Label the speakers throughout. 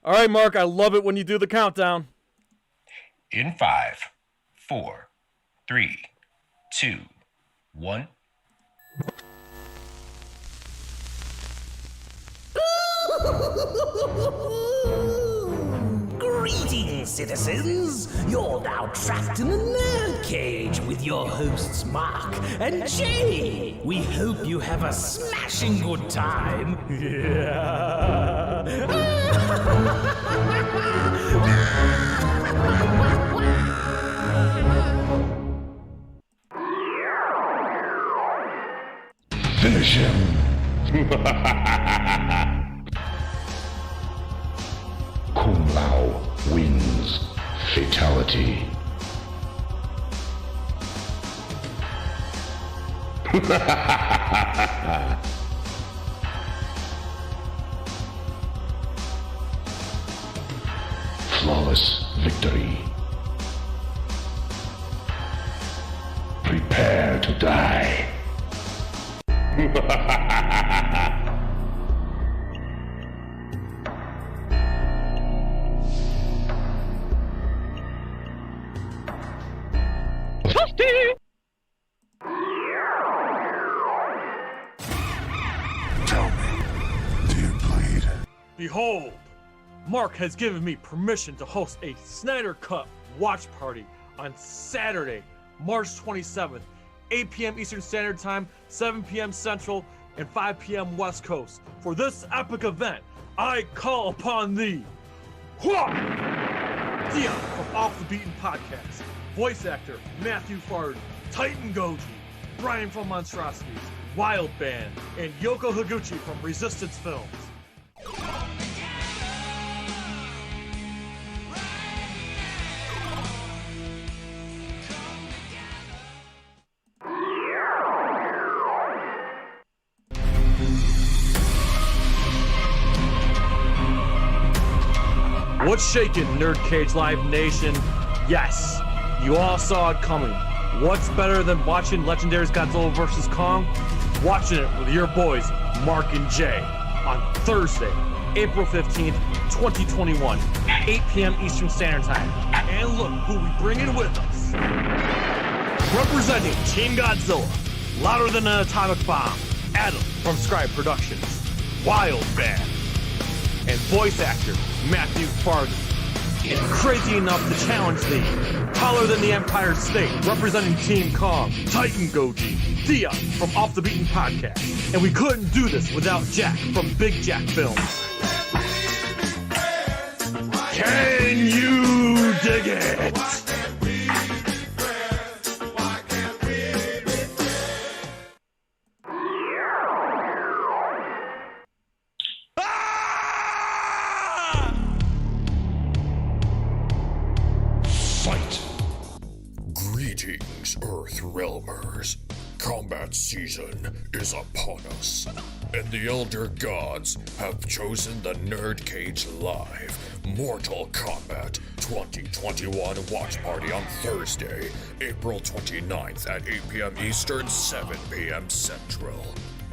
Speaker 1: All right, Mark, I love it when you do the countdown.
Speaker 2: In 5, 4, 3, 2, 1.
Speaker 3: Greetings, citizens! You're now trapped in the nerd cage with your hosts Mark and Jay. We hope you have a smashing good time. Yeah.
Speaker 4: Finish him. Kung Lao wins. Fatality. Flawless victory. Prepare to die. Tell me, do you bleed?
Speaker 1: Behold, Mark has given me permission to host a Snyder Cut watch party on Saturday, March 27th, 8 p.m. Eastern Standard Time, 7 p.m. Central, and 5 p.m. West Coast. For this epic event, I call upon thee, Dion from Off the Beaten Podcast, voice actor Matthew Forden, Titan Goji, Brian from Monstrosities, Wild Band, and Yoko Higuchi from Resistance Films. What's shaking, NerdCage Live Nation? Yes, you all saw it coming. What's better than watching Legendary's Godzilla vs. Kong? Watching it with your boys, Mark and Jay, on Thursday, April 15th, 2021, 8 p.m. Eastern Standard Time. And look who we bring in with us. Representing Team Godzilla, louder than an atomic bomb, Adam from Scrye Productions, Wild Band, and voice actor Matthew Forden. Crazy enough to challenge thee, taller than the Empire State, representing Team Kong, Titan Goji, Thea from Off the Beaten Podcast. And we couldn't do this without Jack from BigJackFilms. Can you dig it?
Speaker 5: Greetings, Earth Realmers. Combat season is upon us, and the Elder Gods have chosen the NerdCage Live Mortal Kombat 2021 watch party on Thursday, April 29th at 8 p.m. Eastern, 7 p.m. Central.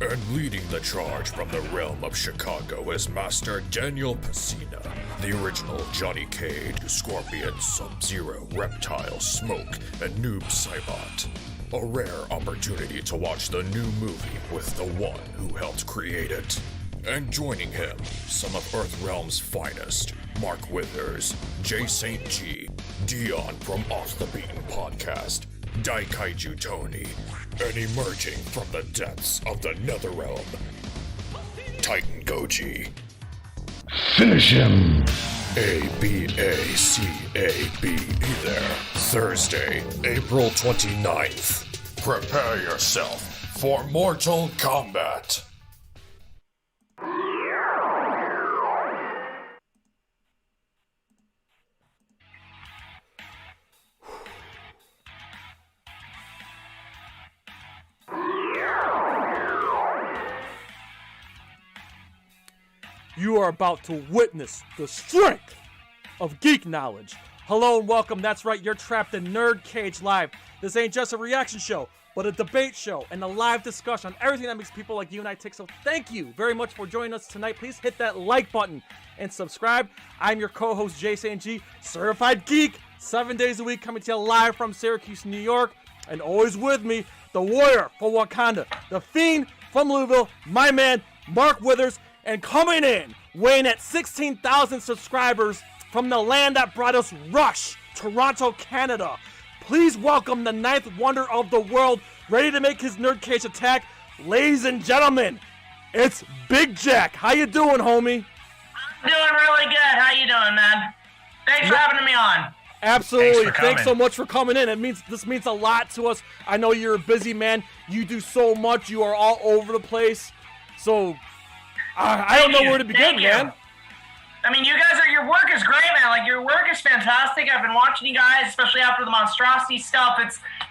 Speaker 5: And leading the charge from the realm of Chicago is Master Daniel Pesina, the original Johnny Cage, Scorpion, Sub-Zero, Reptile, Smoke, and Noob Saibot. A rare opportunity to watch the new movie with the one who helped create it. And joining him, some of Earthrealm's finest, Mark Withers, Jay St. G, Dion from Off the Beaten Podcast, Daikaiju Tony, and emerging from the depths of the Netherrealm, Titan Goji.
Speaker 4: Finish him!
Speaker 5: A-B-A-C-A-B there. Thursday, April 29th. Prepare yourself for Mortal Kombat.
Speaker 1: You are about to witness the strength of geek knowledge. Hello and welcome. That's right, you're trapped in NerdCage Live. This ain't just a reaction show, but a debate show and a live discussion on everything that makes people like you and I tick. So thank you very much for joining us tonight. Please hit that like button and subscribe. I'm your co-host, Jason G, certified geek, 7 days a week, coming to you live from Syracuse, New York. And always with me, the warrior for Wakanda, the fiend from Louisville, my man, Mark Withers. And coming in, weighing at 16,000 subscribers from the land that brought us Rush, Toronto, Canada. Please welcome the ninth wonder of the world, ready to make his NerdCage attack. Ladies and gentlemen, it's Big Jack. How you doing, homie?
Speaker 6: I'm doing really good. How you doing, man? Thanks for having me on.
Speaker 1: Absolutely. Thanks so much for coming in. This means a lot to us. I know you're a busy man. You do so much. You are all over the place. So I don't know where to begin, man.
Speaker 6: I mean, your work is great, man. Like, your work is fantastic. I've been watching you guys, especially after the monstrosity stuff.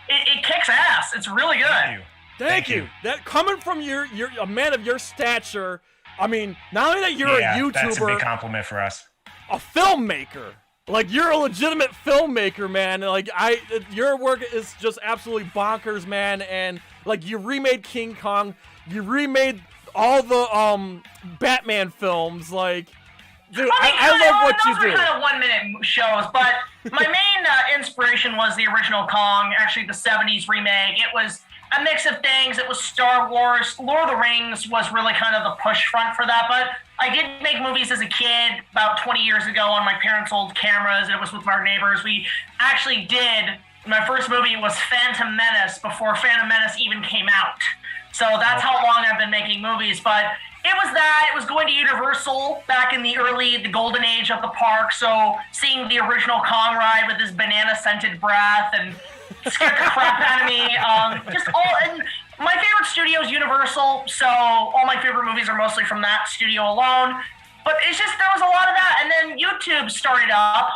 Speaker 6: It kicks ass. It's really good.
Speaker 1: Thank you. That coming from a man of your stature. I mean, not only that you're a YouTuber,
Speaker 2: that's a big compliment for us.
Speaker 1: A filmmaker. Like, you're a legitimate filmmaker, man. Like, your work is just absolutely bonkers, man. And like, you remade King Kong, you remade all the Batman films. Like, dude, I love what you do.
Speaker 6: Those are kind of 1 minute shows, but my main inspiration was the original Kong, actually the 70s remake. It was a mix of things. It was Star Wars. Lord of the Rings was really kind of the push front for that, but I did make movies as a kid about 20 years ago on my parents' old cameras, and it was with our neighbors. We actually did, my first movie was Phantom Menace before Phantom Menace even came out. So that's how long I've been making movies, but it was that. It was going to Universal back in the golden age of the park, so seeing the original Kong ride with his banana-scented breath and scared the crap out of me. And my favorite studio is Universal, so all my favorite movies are mostly from that studio alone. But it's just, there was a lot of that. And then YouTube started up,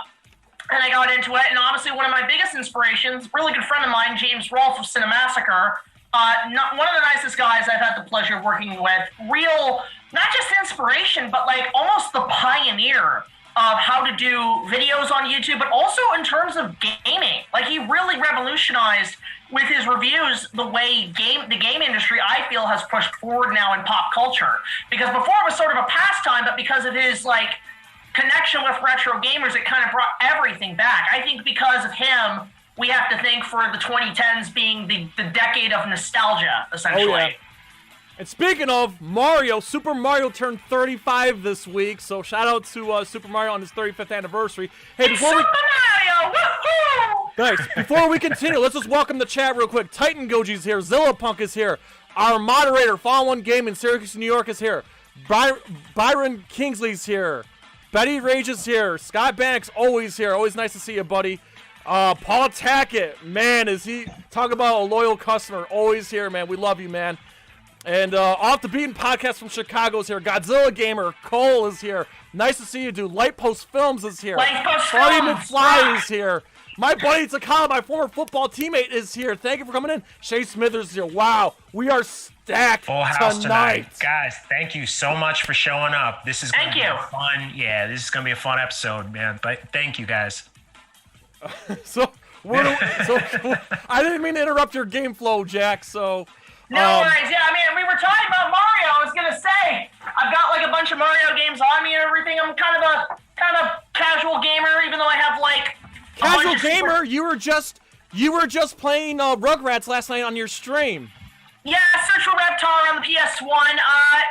Speaker 6: and I got into it. And obviously one of my biggest inspirations, a really good friend of mine, James Rolfe of Cinemassacre, one of the nicest guys I've had the pleasure of working with. Real, not just inspiration, but like almost the pioneer of how to do videos on YouTube, but also in terms of gaming. Like, he really revolutionized with his reviews the way the game industry, I feel, has pushed forward now in pop culture. Because before it was sort of a pastime, but because of his like connection with retro gamers, it kind of brought everything back. I think because of him, we have to think for the 2010s being the decade of nostalgia, essentially.
Speaker 1: Oh, yeah. And speaking of Mario, Super Mario turned 35 this week, so shout out to Super Mario on his 35th anniversary. Hey,
Speaker 6: Super Mario! Woohoo!
Speaker 1: Nice. Before we continue, let's just welcome the chat real quick. Titan Goji's here. Zillapunk is here. Our moderator, Fallen One Game in Syracuse, New York, is here. Byron Kingsley's here. Betty Rage is here. Scott Bannock's always here. Always nice to see you, buddy. Paul Tackett, man, is he talk about a loyal customer? Always here, man. We love you, man. And Off the Beaten podcast from Chicago is here. Godzilla Gamer Cole is here. Nice to see you, dude. Lightpost Films is here. Freddie McFly is here. My buddy Takala, my former football teammate, is here. Thank you for coming in. Shay Smithers is here. Wow, we are stacked
Speaker 2: full house tonight. Guys, thank you so much for showing up. This is going to be fun. Yeah, this is going to be a fun episode, man. But thank you, guys.
Speaker 1: So I didn't mean to interrupt your game flow, Jack. So
Speaker 6: no worries. Yeah, I mean, we were talking about Mario. I was gonna say I've got like a bunch of Mario games on me and everything. I'm kind of casual gamer, even though I have like
Speaker 1: casual gamer. You were just playing Rugrats last night on your stream.
Speaker 6: Yeah, Search for Reptar on the PS1.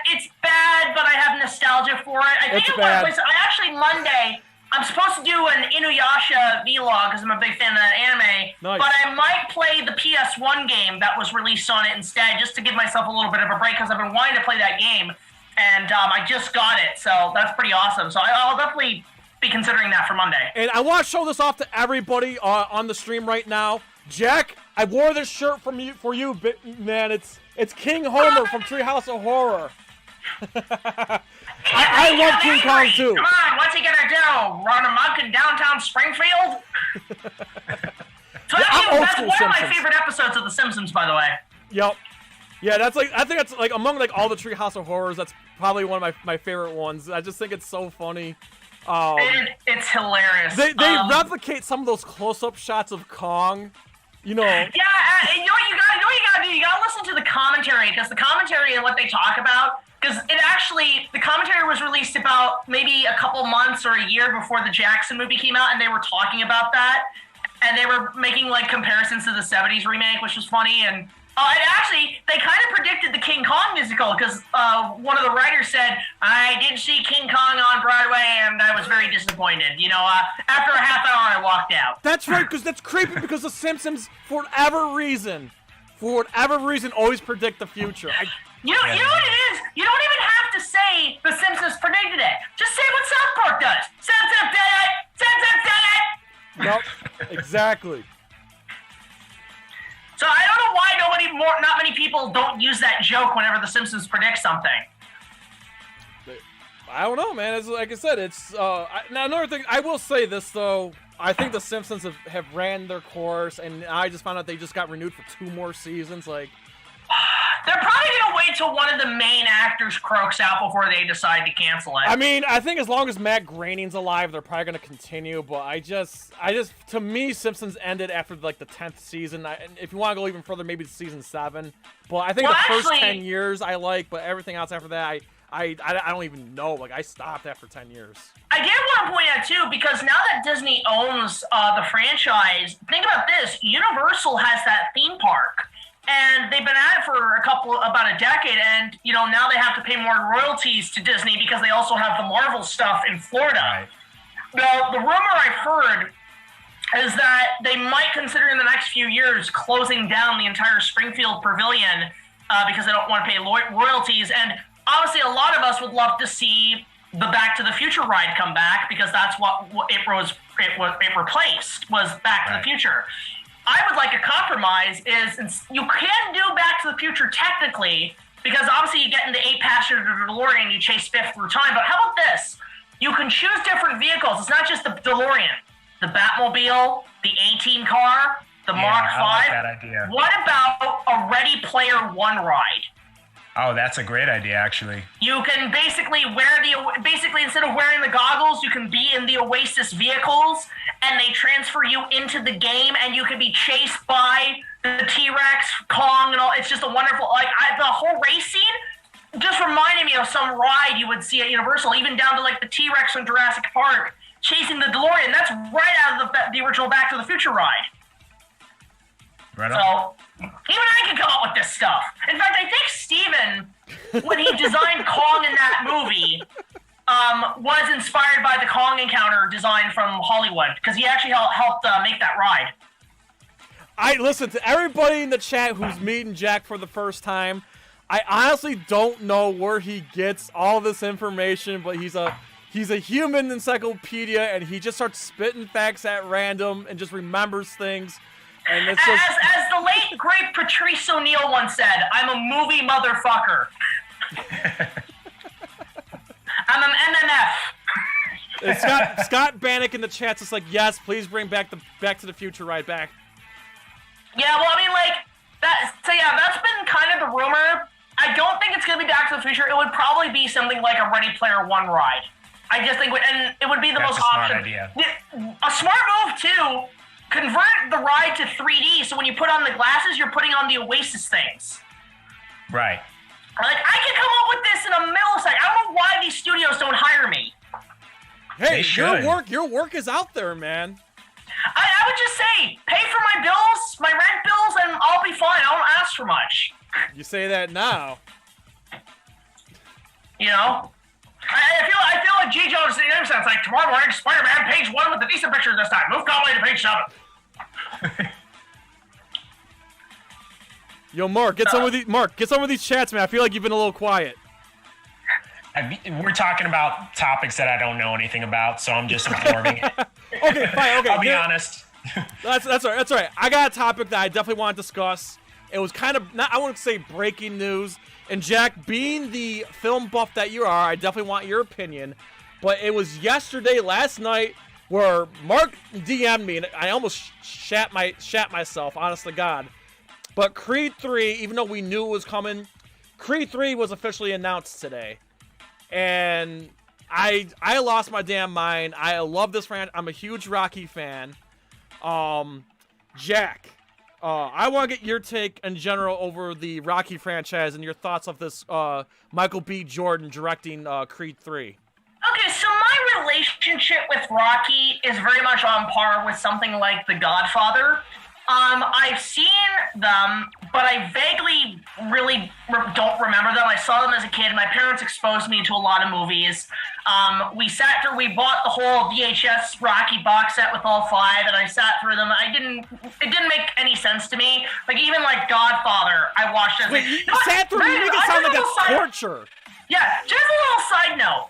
Speaker 6: It's bad, but I have nostalgia for it. I think I actually Monday. I'm supposed to do an Inuyasha vlog because I'm a big fan of that anime,
Speaker 1: nice.
Speaker 6: But I might play the PS1 game that was released on it instead, just to give myself a little bit of a break because I've been wanting to play that game, and I just got it, so that's pretty awesome. So I'll definitely be considering that for Monday.
Speaker 1: And I want to show this off to everybody on the stream right now. Jack, I wore this shirt for you, man. It's King Homer from Treehouse of Horror. I love King Kong too.
Speaker 6: Come on, what's he gonna do? Run amok in downtown Springfield? So that's one of my favorite episodes of The Simpsons, by the way.
Speaker 1: Yep. Yeah, I think that's like among like all the Treehouse of Horrors. That's probably one of my favorite ones. I just think it's so funny.
Speaker 6: It's hilarious.
Speaker 1: They replicate some of those close-up shots of Kong. You know.
Speaker 6: Yeah, you know what you gotta do? You gotta listen to the commentary, because the commentary and what they talk about, because the commentary was released about maybe a couple months or a year before the Jackson movie came out, and they were talking about that, and they were making like comparisons to the 70s remake, which was funny, and actually, they kind of predicted the King Kong musical, because one of the writers said, I did see King Kong on Broadway, and I was very disappointed. You know, after a half hour, I walked out.
Speaker 1: That's right, because that's creepy, because The Simpsons, for whatever reason, always predict the future.
Speaker 6: You know what it is? You don't even have to say The Simpsons predicted it. Just say what South Park does. Simpsons did it! Simpsons did it!
Speaker 1: Nope, exactly.
Speaker 6: So I don't know why not many people don't use that joke whenever The Simpsons predict something.
Speaker 1: I don't know, man. It's, like I said, it's now another thing. I will say this though. I think The Simpsons have ran their course, and I just found out they just got renewed for 2 more seasons. Like,
Speaker 6: they're probably gonna wait till one of the main actors croaks out before they decide to cancel it.
Speaker 1: I mean, I think as long as Matt Groening's alive, they're probably gonna continue. But I just, to me, Simpsons ended after like the 10th season. If you want to go even further, maybe it's season 7. But I think the first 10 years I like, but everything else after that, I don't even know. Like, I stopped after 10 years.
Speaker 6: I did want to point out too, because now that Disney owns the franchise, think about this: Universal has that theme park. And they've been at it for about a decade, and now they have to pay more royalties to Disney because they also have the Marvel stuff in Florida.
Speaker 2: Right.
Speaker 6: Now, the rumor I've heard is that they might consider in the next few years closing down the entire Springfield Pavilion because they don't want to pay royalties. And obviously, a lot of us would love to see the Back to the Future ride come back, because that's what it replaced was Back to the Future. I would like a compromise is you can do Back to the Future technically, because obviously you get in the 8-passenger DeLorean, you chase Biff through time, but how about this? You can choose different vehicles. It's not just the DeLorean, the Batmobile, the A-Team car, the Mark V.
Speaker 2: I like that idea.
Speaker 6: What about a Ready Player One ride?
Speaker 2: Oh, that's a great idea, actually.
Speaker 6: You can basically instead of wearing the goggles, you can be in the Oasis vehicles, and they transfer you into the game, and you can be chased by the T-Rex, Kong, and all. It's just a wonderful, the whole race scene just reminded me of some ride you would see at Universal, even down to like the T-Rex from Jurassic Park chasing the DeLorean. That's right out of the original Back to the Future ride.
Speaker 2: Right on.
Speaker 6: So, even I can come up with this stuff. In fact, I think Steven, when he designed Kong in that movie, was inspired by the Kong encounter design from Hollywood, because he actually helped make that ride.
Speaker 1: Listen to everybody in the chat who's meeting Jack for the first time. I honestly don't know where he gets all this information, but he's a human encyclopedia, and he just starts spitting facts at random and just remembers things. And it's just...
Speaker 6: as the late great Patrice O'Neill once said, I'm a movie motherfucker. I'm an MMF.
Speaker 1: And Scott Bannock in the chat's just like, yes, please bring back the Back to the Future ride back.
Speaker 6: Yeah, well, I mean, like, that's been kind of the rumor. I don't think it's going to be Back to the Future. It would probably be something like a Ready Player One ride. I just think, and it would be the most option.
Speaker 2: Idea.
Speaker 6: A smart move, too. Convert the ride to 3D, so when you put on the glasses, you're putting on the Oasis things.
Speaker 2: Right.
Speaker 6: Like, I can come up with this in a millisecond. I don't know why these studios don't hire me.
Speaker 1: Hey, your work is out there, man.
Speaker 6: I would just say, pay for my bills, my rent bills, and I'll be fine. I don't ask for much.
Speaker 1: You say that now.
Speaker 6: You know? I feel like G. Jones saying it's like, tomorrow morning, Spider-Man, page 1 with a decent picture this time. Move Conway to page 7.
Speaker 1: Yo, Mark, get some of these chats, man. I feel like you've been a little quiet.
Speaker 2: We're talking about topics that I don't know anything about, so I'm just absorbing it.
Speaker 1: Okay, fine. Okay,
Speaker 2: I'll be honest.
Speaker 1: That's all right. That's all right. I got a topic that I definitely want to discuss. It was kind of, I wouldn't say breaking news. And Jack, being the film buff that you are, I definitely want your opinion. But it was last night, where Mark DM'd me, and I almost shat myself, honest to God. But Creed 3, even though we knew it was coming, Creed 3 was officially announced today. And I lost my damn mind. I love this franchise. I'm a huge Rocky fan. Jack, I want to get your take in general over the Rocky franchise and your thoughts of this Michael B. Jordan directing Creed 3.
Speaker 6: Okay, so my relationship with Rocky is very much on par with something like The Godfather. I've seen them, but I vaguely really don't remember them. I saw them as a kid. My parents exposed me to a lot of movies. We bought the whole VHS Rocky box set with all 5, and I sat through them. It didn't make any sense to me. Like, even like Godfather, I watched it.
Speaker 1: Wait, you sat through, you make it sound like a torture.
Speaker 6: Yeah, just a little side note.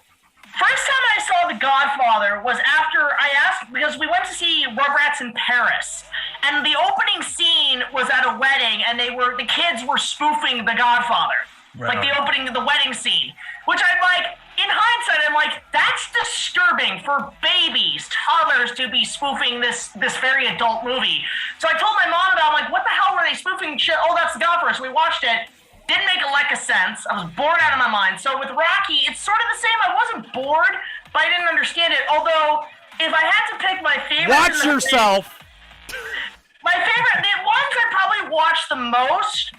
Speaker 6: First time I saw The Godfather was after I asked, because we went to see Rugrats in Paris, and the opening scene was at a wedding, and the kids were spoofing The Godfather, like the wedding scene, which I'm like, in hindsight, I'm like, that's disturbing for babies, toddlers to be spoofing this very adult movie. So I told my mom about it. I'm like, what the hell were they spoofing shit? Oh, that's The Godfather. So we watched it. Didn't make a lick of sense. I was bored out of my mind. So with Rocky, it's sort of the same. I wasn't bored, but I didn't understand it. Although, if I had to pick my favorite...
Speaker 1: Watch yourself!
Speaker 6: The ones I probably watch the most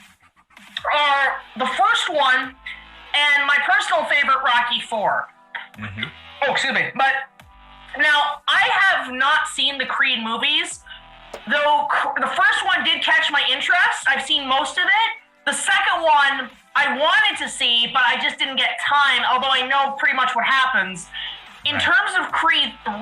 Speaker 6: are the first one and my personal favorite, Rocky 4. Mm-hmm. Oh, excuse me. But now, I have not seen the Creed movies, though the first one did catch my interest. I've seen most of it. The second one I wanted to see, but I just didn't get time, although I know pretty much what happens. In terms of Creed 3,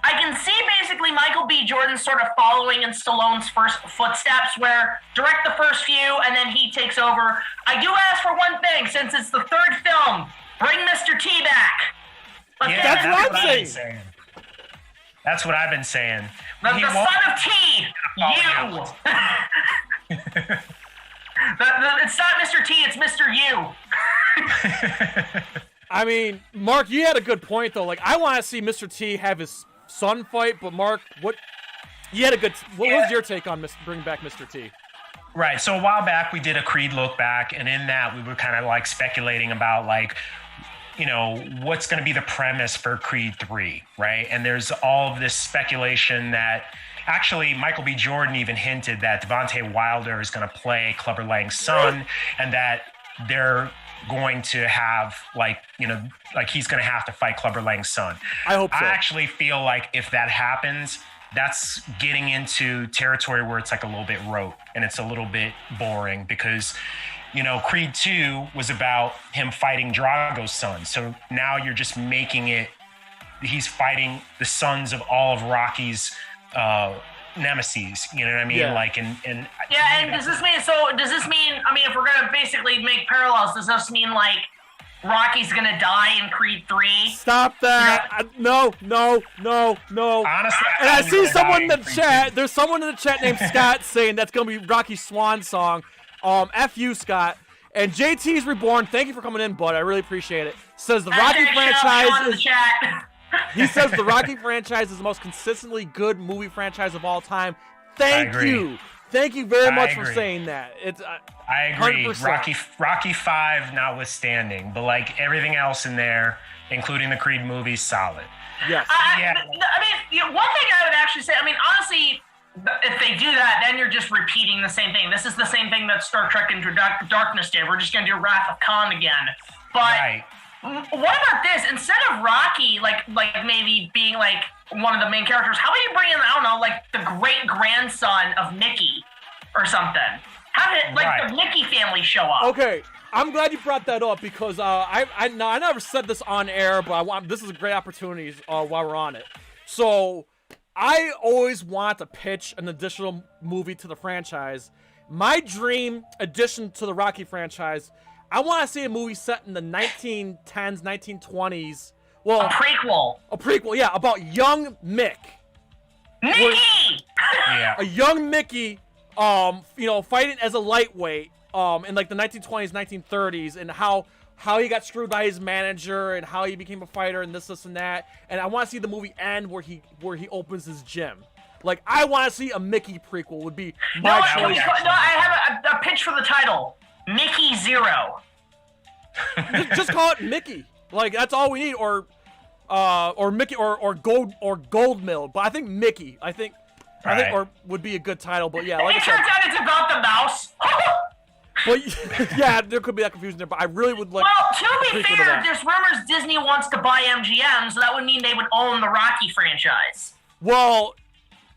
Speaker 6: I can see basically Michael B. Jordan sort of following in Stallone's first footsteps, where direct the first few and then he takes over. I do ask for one thing, since it's the third film, bring Mr. T back.
Speaker 1: That's what I'm saying.
Speaker 2: That's what I've been saying.
Speaker 6: The son of T, you. It's not Mr. T, it's Mr. U.
Speaker 1: I mean, Mark, you had a good point, though. Like, I want to see Mr. T have his son fight, but Mark, what was your take on bringing back Mr. T?
Speaker 2: Right, so a while back, we did a Creed look back, and in that, we were kind of like speculating about like, you know, what's going to be the premise for Creed 3, right? And there's all of this speculation that actually, Michael B. Jordan even hinted that Devontae Wilder is going to play Clubber Lang's son, and that they're going to have, like, you know, like he's going to have to fight Clubber Lang's son.
Speaker 1: I hope so.
Speaker 2: I actually feel like if that happens, that's getting into territory where it's like a little bit rote and it's a little bit boring because, you know, Creed 2 was about him fighting Drago's son. So now you're just making it, he's fighting the sons of all of Rocky's nemesis, you know what I mean?
Speaker 1: Yeah.
Speaker 2: Like, and
Speaker 6: does this mean, I mean, if we're going to basically make parallels, does this mean like Rocky's going to die in Creed 3?
Speaker 1: Stop that. No.
Speaker 2: Honestly,
Speaker 1: and I see someone in the chat. There's someone in the chat named Scott saying that's going to be Rocky's swan song. F you, Scott. And JT's Reborn, thank you for coming in, bud. I really appreciate it. Says the Rocky franchise is... He says the Rocky franchise is the most consistently good movie franchise of all time. Thank you. Thank you very much for saying that.
Speaker 2: I agree.
Speaker 1: 100%.
Speaker 2: Rocky 5 notwithstanding, but like everything else in there, including the Creed movies, solid.
Speaker 1: Yes.
Speaker 6: I mean, one thing I would actually say, I mean, honestly, if they do that, then you're just repeating the same thing. This is the same thing that Star Trek Into Darkness did. We're just going to do Wrath of Khan again. But what about this? Instead of Rocky, like maybe being like one of the main characters, how about you bring in, I don't know, like the great grandson of Mickey or something? Have it the Mickey family show up?
Speaker 1: Okay, I'm glad you brought that up because I never said this on air, but this is a great opportunity while we're on it. So I always want to pitch an additional movie to the franchise. My dream addition to the Rocky franchise, I want to see a movie set in the 1910s, 1920s. Well,
Speaker 6: a prequel,
Speaker 1: yeah, about young Mick.
Speaker 6: Mickey!
Speaker 1: A young Mickey, fighting as a lightweight, in like the 1920s, 1930s, and how he got screwed by his manager and how he became a fighter and this and that. And I want to see the movie end where he opens his gym. Like, I want to see a Mickey prequel would be my choice.
Speaker 6: I have a pitch for the title. Mickey Zero.
Speaker 1: Just call it Mickey. Like, that's all we need. Or Mickey or Gold Mill. But I think Mickey.
Speaker 7: I think, or would be a good title. But yeah, like I
Speaker 6: it
Speaker 7: said,
Speaker 6: turns out it's about the mouse.
Speaker 7: but yeah, there could be that confusion there. But I really would like.
Speaker 6: Well, to be
Speaker 7: prequel to
Speaker 6: fair,
Speaker 7: that.
Speaker 6: there's rumors Disney wants to buy MGM, so that would mean they would own the Rocky franchise.
Speaker 7: Well,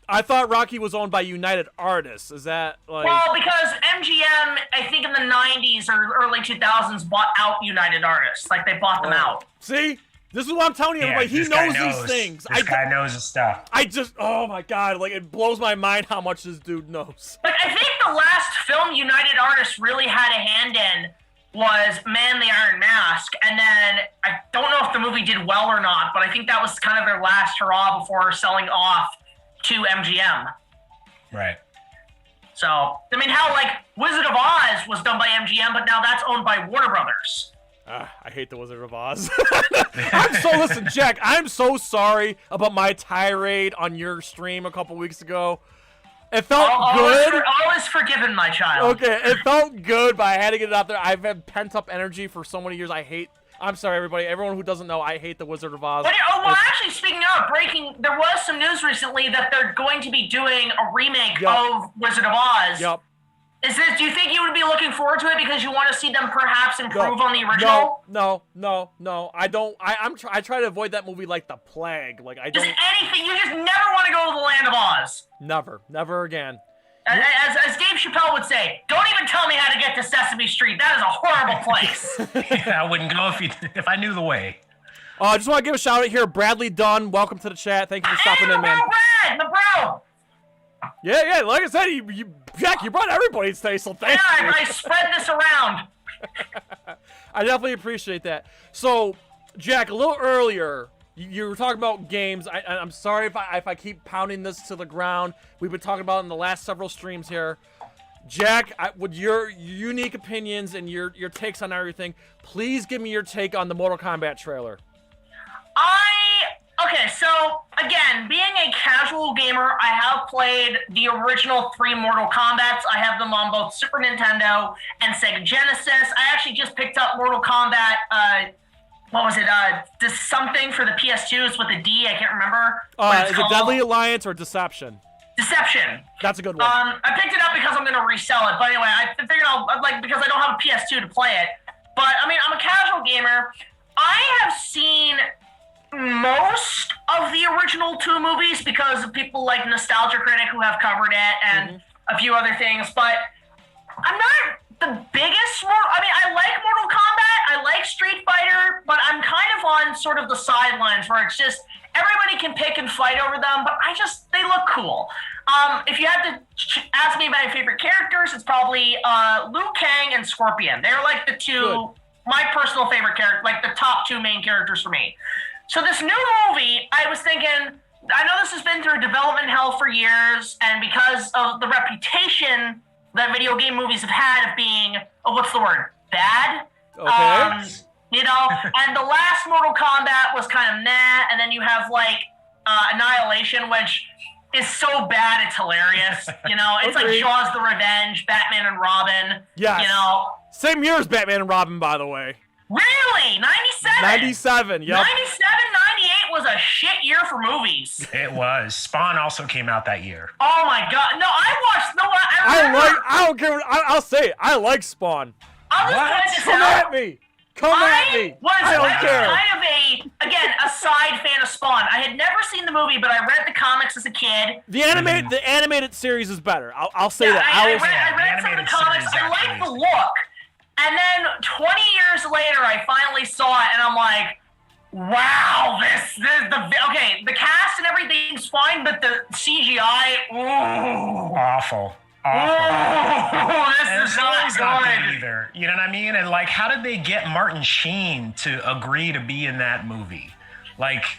Speaker 7: I thought Rocky was owned by United Artists. Is that like?
Speaker 6: Well, because MGM, I think in the 90s or early 2000s, bought out United Artists. Like, they bought them out.
Speaker 7: See? This is what I'm telling you, everybody. He knows these things.
Speaker 2: This guy knows his stuff.
Speaker 7: I just, oh my God, like, it blows my mind how much this dude knows.
Speaker 6: Like, I think the last film United Artists really had a hand in was Man the Iron Mask, and then I don't know if the movie did well or not, but I think that was kind of their last hurrah before selling off to MGM.
Speaker 2: Right.
Speaker 6: So, I mean, how, like, Wizard of Oz was done by MGM, but now that's owned by Warner Brothers.
Speaker 7: I hate the Wizard of Oz. Listen, Jack, I'm so sorry about my tirade on your stream a couple weeks ago. It felt good.
Speaker 6: All is forgiven, my child.
Speaker 7: Okay, it felt good, but I had to get it out there. I've had pent-up energy for so many years. I'm sorry, everybody. Everyone who doesn't know, I hate the Wizard of Oz.
Speaker 6: But, actually, speaking of breaking, there was some news recently that they're going to be doing a remake of Wizard of Oz.
Speaker 7: Yep.
Speaker 6: Do you think you would be looking forward to it because you want to see them perhaps improve on the original?
Speaker 7: No. I don't. I try to avoid that movie like the plague. Like, I don't.
Speaker 6: Just anything. You just never want to go to the Land of Oz.
Speaker 7: Never again.
Speaker 6: As Dave Chappelle would say, don't even tell me how to get to Sesame Street. That is a horrible place.
Speaker 2: Yeah, I wouldn't go if I knew the way.
Speaker 7: I just want to give a shout out here, Bradley Dunn. Welcome to the chat. Thank you for stopping in, man.
Speaker 6: Brad, my bro.
Speaker 7: Yeah. Like I said, Jack, you brought everybody today, so thank you.
Speaker 6: I spread this around.
Speaker 7: I definitely appreciate that. So, Jack, a little earlier, you were talking about games. I'm sorry if I keep pounding this to the ground. We've been talking about it in the last several streams here. Jack, with your unique opinions and your takes on everything, please give me your take on the Mortal Kombat trailer.
Speaker 6: Okay, so, again, being a casual gamer, I have played the original 3 Mortal Kombats. I have them on both Super Nintendo and Sega Genesis. I actually just picked up Mortal Kombat, what was it, something for the PS2s with a D, I can't remember.
Speaker 7: Is it Deadly Alliance or Deception?
Speaker 6: Deception.
Speaker 7: That's a good one.
Speaker 6: I picked it up because I'm going to resell it, but anyway, I figured because I don't have a PS2 to play it. But, I mean, I'm a casual gamer. I have seen most of the original 2 movies because of people like Nostalgia Critic who have covered it and a few other things, but I'm not the biggest I like Mortal Kombat, I like Street Fighter, but I'm kind of on sort of the sidelines where it's just everybody can pick and fight over them, but they look cool. If you had to ask me my favorite characters, it's probably Liu Kang and Scorpion. They're like the two, my personal favorite character, like the top 2 main characters for me. So this new movie, I was thinking, I know this has been through development hell for years, and because of the reputation that video game movies have had of being, bad?
Speaker 7: Okay.
Speaker 6: And the last Mortal Kombat was kind of meh, and then you have, Annihilation, which is so bad it's hilarious. It's like Jaws the Revenge, Batman and Robin.
Speaker 7: Yeah. Same year as Batman and Robin, by the way.
Speaker 6: Really? 97?
Speaker 7: 97, yep.
Speaker 6: 97, 98 was a shit year for movies.
Speaker 2: It was. Spawn also came out that year.
Speaker 6: Oh my God. No, I remember.
Speaker 7: I don't care. I'll say it. I like Spawn.
Speaker 6: I'll just point this
Speaker 7: Come
Speaker 6: out.
Speaker 7: at me. I don't care.
Speaker 6: Kind of a side fan of Spawn. I had never seen the movie, but I read the comics as a kid.
Speaker 7: The animated series is better. I'll say that.
Speaker 6: I read some of the comics. I like the look. And then 20 years later, I finally saw it, and I'm like, wow, the cast and everything's fine, but the CGI, ooh.
Speaker 2: Awful.
Speaker 6: This is not good.
Speaker 2: Either. You know what I mean? And how did they get Martin Sheen to agree to be in that movie?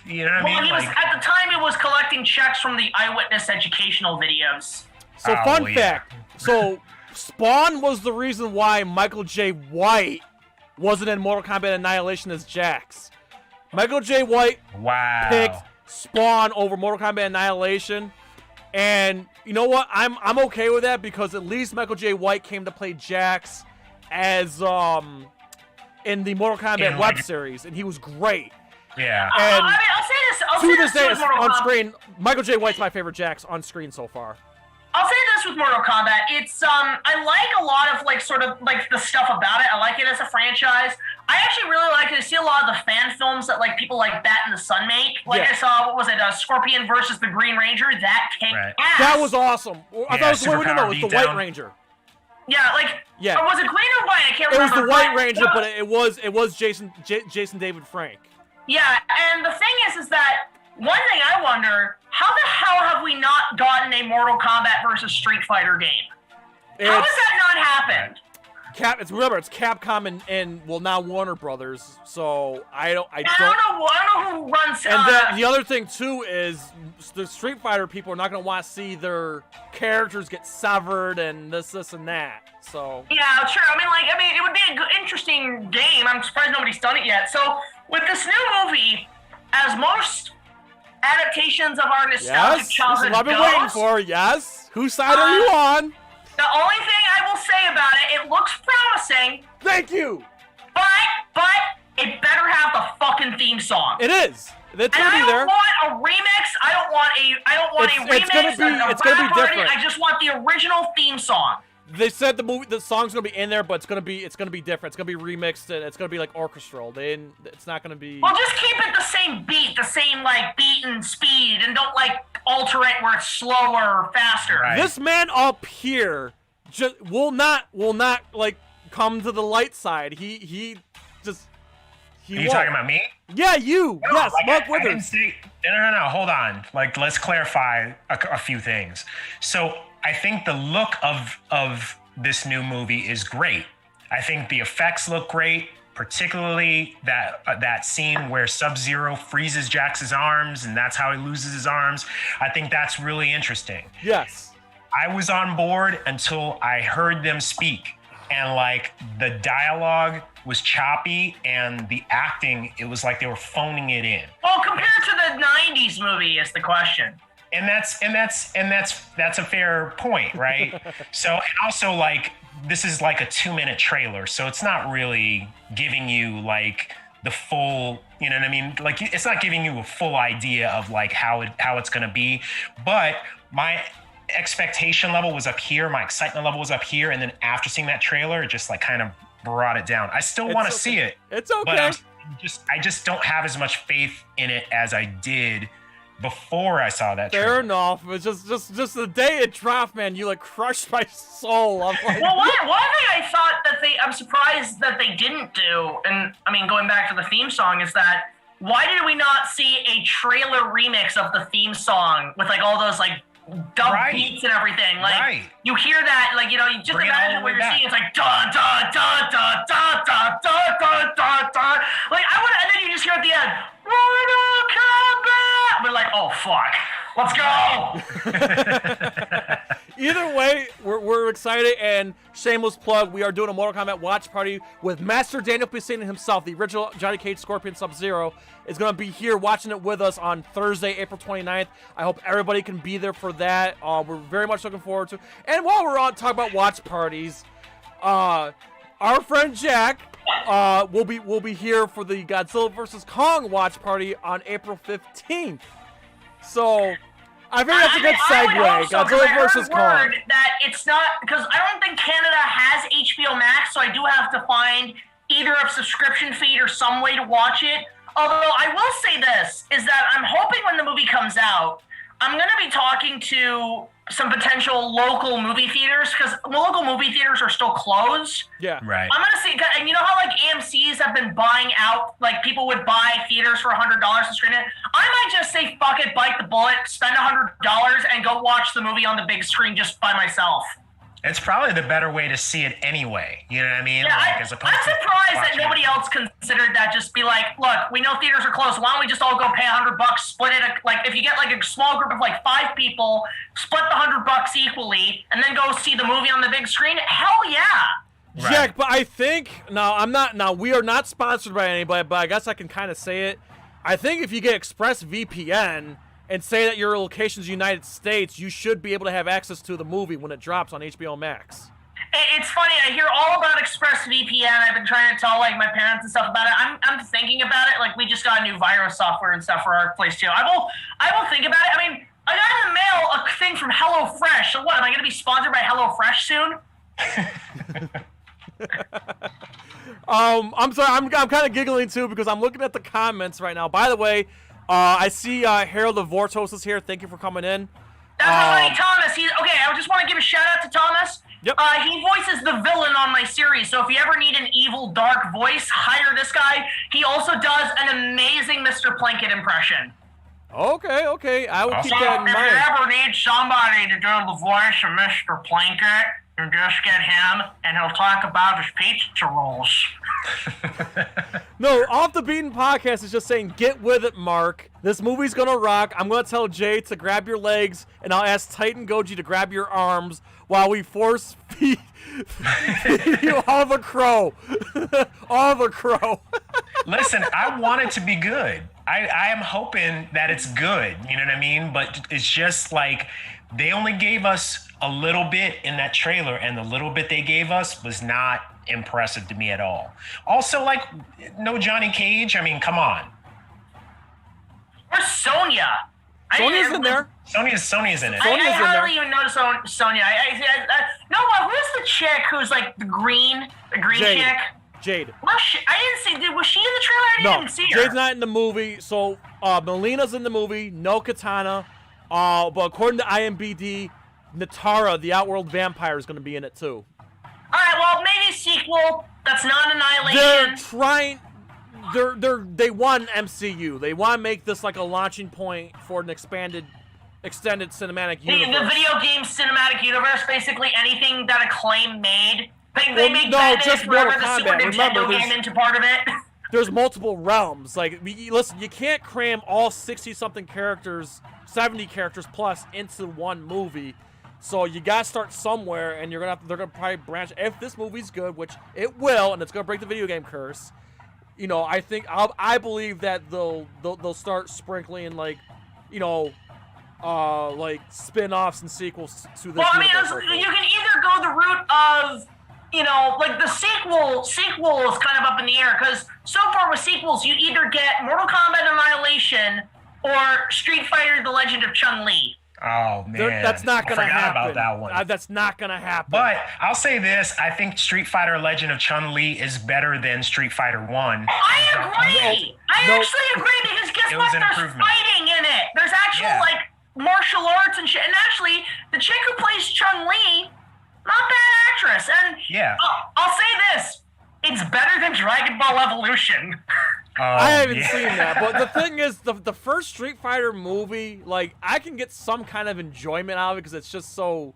Speaker 2: You know what I mean?
Speaker 6: He was, at the time, he was collecting checks from the Eyewitness educational videos.
Speaker 7: So fun fact. So Spawn was the reason why Michael J. White wasn't in Mortal Kombat Annihilation as Jax. Michael J. White picked Spawn over Mortal Kombat Annihilation. And you know what? I'm okay with that because at least Michael J. White came to play Jax as in the Mortal Kombat web series, and he was great.
Speaker 2: Yeah.
Speaker 6: I'll say this.
Speaker 7: to this day on screen, Michael J. White's my favorite Jax on screen so far.
Speaker 6: I'll say this with Mortal Kombat. It's I like a lot of like sort of like the stuff about it. I like it as a franchise. I actually really like it. I see a lot of the fan films that like people like Bat and the Sun make. Like I saw, what was it, Scorpion versus the Green Ranger? That kicked ass.
Speaker 7: That was awesome. I thought it was it was the White Ranger.
Speaker 6: Yeah, like or was it green or white? I can't remember.
Speaker 7: It was the White Ranger, but it was Jason David Frank.
Speaker 6: Yeah, and the thing is that one thing I wonder, how the hell have we not gotten a Mortal Kombat versus Street Fighter game? How has that not happened?
Speaker 7: It's Capcom and well now Warner Brothers. So I don't
Speaker 6: know who runs.
Speaker 7: And the other thing too is the Street Fighter people are not going to want to see their characters get severed and this and that. So
Speaker 6: yeah, sure. I mean, it would be an interesting game. I'm surprised nobody's done it yet. So with this new movie, as most adaptations of our nostalgic childhood
Speaker 7: I've been waiting for. Yes, whose side are you on?
Speaker 6: The only thing I will say about it looks promising.
Speaker 7: Thank you.
Speaker 6: But it better have the fucking theme song.
Speaker 7: It is. It's gonna be there.
Speaker 6: I don't want a remix. I don't want a remix.
Speaker 7: It's gonna be different.
Speaker 6: I just want the original theme song.
Speaker 7: They said the song's gonna be in there, but it's gonna be different. It's gonna be remixed and it's gonna be like orchestral. It's not gonna be.
Speaker 6: Well, just keep it the same beat, beat and speed, and don't alter it where it's slower or faster.
Speaker 7: Right. This man up here just will not come to the light side. He
Speaker 2: Are you talking about me?
Speaker 7: Yeah, you. No, yes, Mark Withers.
Speaker 2: No. Hold on. Let's clarify a few things. So I think the look of this new movie is great. I think the effects look great, particularly that scene where Sub-Zero freezes Jax's arms and that's how he loses his arms. I think that's really interesting.
Speaker 7: Yes.
Speaker 2: I was on board until I heard them speak. And the dialogue was choppy and the acting, it was like they were phoning it in.
Speaker 6: Well, compared to the 90s movie is the question.
Speaker 2: And that's a fair point, right? So, and also this is a 2-minute trailer, so it's not really giving you the full, you know what I mean? It's not giving you a full idea of how it's gonna be. But my expectation level was up here, my excitement level was up here, and then after seeing that trailer, it just kind of brought it down. I still want to see it.
Speaker 7: It's okay.
Speaker 2: But I just don't have as much faith in it as I did before I saw that trailer.
Speaker 7: Fair enough. It's just the day it dropped, man, you crushed my soul. I'm
Speaker 6: well, one thing I thought I'm surprised that they didn't do, and I mean going back to the theme song, is that why did we not see a trailer remix of the theme song with all those dub beats and everything? You hear that, you just bring imagine what you're seeing. It's da da da da da da da da da da. And then you just hear at the end, Mortal Kombat. We're oh fuck, let's go.
Speaker 7: Either way, we're excited, and shameless plug, we are doing a Mortal Kombat watch party with Master Daniel Buchanan himself, the original Johnny Cage Scorpion Sub-Zero, is going to be here watching it with us on Thursday, April 29th. I hope everybody can be there for that. We're very much looking forward to it. And while we're on talking about watch parties, our friend Jack will be here for the Godzilla vs. Kong watch party on April 15th. So I think that's a good segue. Godzilla vs. Kong.
Speaker 6: That it's not, because I don't think Canada has HBO Max, so I do have to find either a subscription feed or some way to watch it. Although I will say this, is that I'm hoping when the movie comes out, I'm going to be talking to some potential local movie theaters, because local movie theaters are still closed.
Speaker 7: Yeah.
Speaker 2: Right.
Speaker 6: I'm going to see, and you know how AMCs have been buying out, people would buy theaters for $100 to screen it? I might just say, fuck it, bite the bullet, spend $100 and go watch the movie on the big screen just by myself.
Speaker 2: It's probably the better way to see it anyway. You know what I mean?
Speaker 6: Yeah, I'm surprised that nobody else considered that. Just be look, we know theaters are closed. Why don't we just all go pay $100, split it? If you get a small group of 5 people, split the $100 equally, and then go see the movie on the big screen. Hell yeah.
Speaker 7: Right. Jack, but I think we are not sponsored by anybody, but I guess I can kind of say it. I think if you get ExpressVPN and say that your location's United States, you should be able to have access to the movie when it drops on HBO Max.
Speaker 6: It's funny. I hear all about ExpressVPN. I've been trying to tell like my parents and stuff about it. I'm thinking about it. Like we just got new virus software and stuff for our place too. I will think about it. I mean, I got in the mail a thing from HelloFresh. So what? Am I going to be sponsored by HelloFresh soon?
Speaker 7: I'm sorry. I'm kind of giggling too because I'm looking at the comments right now. By the way, I see Harold of Vortos is here. Thank you for coming in.
Speaker 6: That's my buddy Thomas. Okay, I just want to give a shout out to Thomas.
Speaker 7: Yep.
Speaker 6: He voices the villain on my series, so if you ever need an evil, dark voice, hire this guy. He also does an amazing Mr. Plinkett impression.
Speaker 7: Okay. I will keep that in mind.
Speaker 6: If you ever need somebody to do the voice of Mr. Plinkett, you just get him, and he'll talk about his pizza rolls.
Speaker 7: No, Off the Beaten Podcast is just saying, get with it, Mark. This movie's gonna rock. I'm gonna tell Jay to grab your legs, and I'll ask Titan Goji to grab your arms while we force feed you all the crow. All the crow.
Speaker 2: Listen, I want it to be good. I am hoping that it's good, you know what I mean? But it's just like, they only gave us a little bit in that trailer, and the little bit they gave us was not impressive to me at all. Also, like, no Johnny Cage. I mean, come on.
Speaker 6: Where's Sonya?
Speaker 7: Sonya's in there.
Speaker 2: Sonya's in it.
Speaker 6: I hardly even noticed Sonya. No, who's the chick who's like the green
Speaker 7: Jade.
Speaker 6: chick?
Speaker 7: Jade.
Speaker 6: Well, I didn't see. Was she in the trailer? I didn't see her.
Speaker 7: Jade's not in the movie. So Melina's in the movie. No Katana. But according to IMDb, Natara, the Outworld vampire, is going to be in it too.
Speaker 6: All right. Well, maybe a sequel. That's not Annihilation.
Speaker 7: They're trying. They want MCU. They want to make this like a launching point for an extended cinematic universe.
Speaker 6: The video game cinematic universe, basically anything that Acclaim made. They make
Speaker 7: just Mortal
Speaker 6: the Super
Speaker 7: Kombat.
Speaker 6: Nintendo game into part of it.
Speaker 7: There's multiple realms. Like, listen, you can't cram all 60-something characters, 70 characters plus into one movie. So you gotta start somewhere, and they're gonna probably branch. If this movie's good, which it will, and it's gonna break the video game curse. You know, I believe that they'll start sprinkling like spin-offs and sequels to this.
Speaker 6: Well, I mean, you can either go the route of, like the sequel is kind of up in the air, because so far with sequels, you either get Mortal Kombat Annihilation or Street Fighter: The Legend of Chun-Li.
Speaker 2: Oh, man.
Speaker 7: That's not going to happen.
Speaker 2: I forgot about that one.
Speaker 7: That's not going to happen.
Speaker 2: But I'll say this. I think Street Fighter Legend of Chun-Li is better than Street Fighter 1.
Speaker 6: I agree. I actually agree, because guess what? There's fighting in it. There's actual, martial arts and shit. And actually, the chick who plays Chun-Li, not bad actress. And I'll say this. It's better than Dragon Ball Evolution.
Speaker 7: I haven't seen that, but the thing is, the first Street Fighter movie, like, I can get some kind of enjoyment out of it because it's just so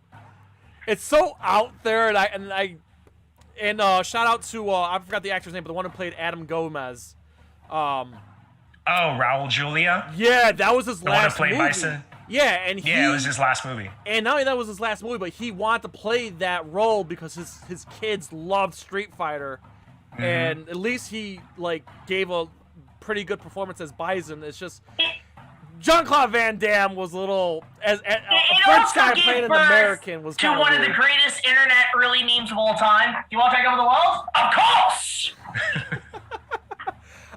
Speaker 7: out there, and shout out to I forgot the actor's name, but the one who played Adam Gomez.
Speaker 2: Raul Julia.
Speaker 7: Yeah, that was his last movie.
Speaker 2: The one who played Bison.
Speaker 7: Yeah, and
Speaker 2: it was his last movie.
Speaker 7: And not only that was his last movie, but he wanted to play that role because his kids loved Street Fighter. Mm-hmm. And at least he gave a pretty good performance as Bison. It's just Jean-Claude Van Damme was a little a French guy playing an American was
Speaker 6: to one of the greatest internet early memes of all time. Do you want to take over the world? Of course.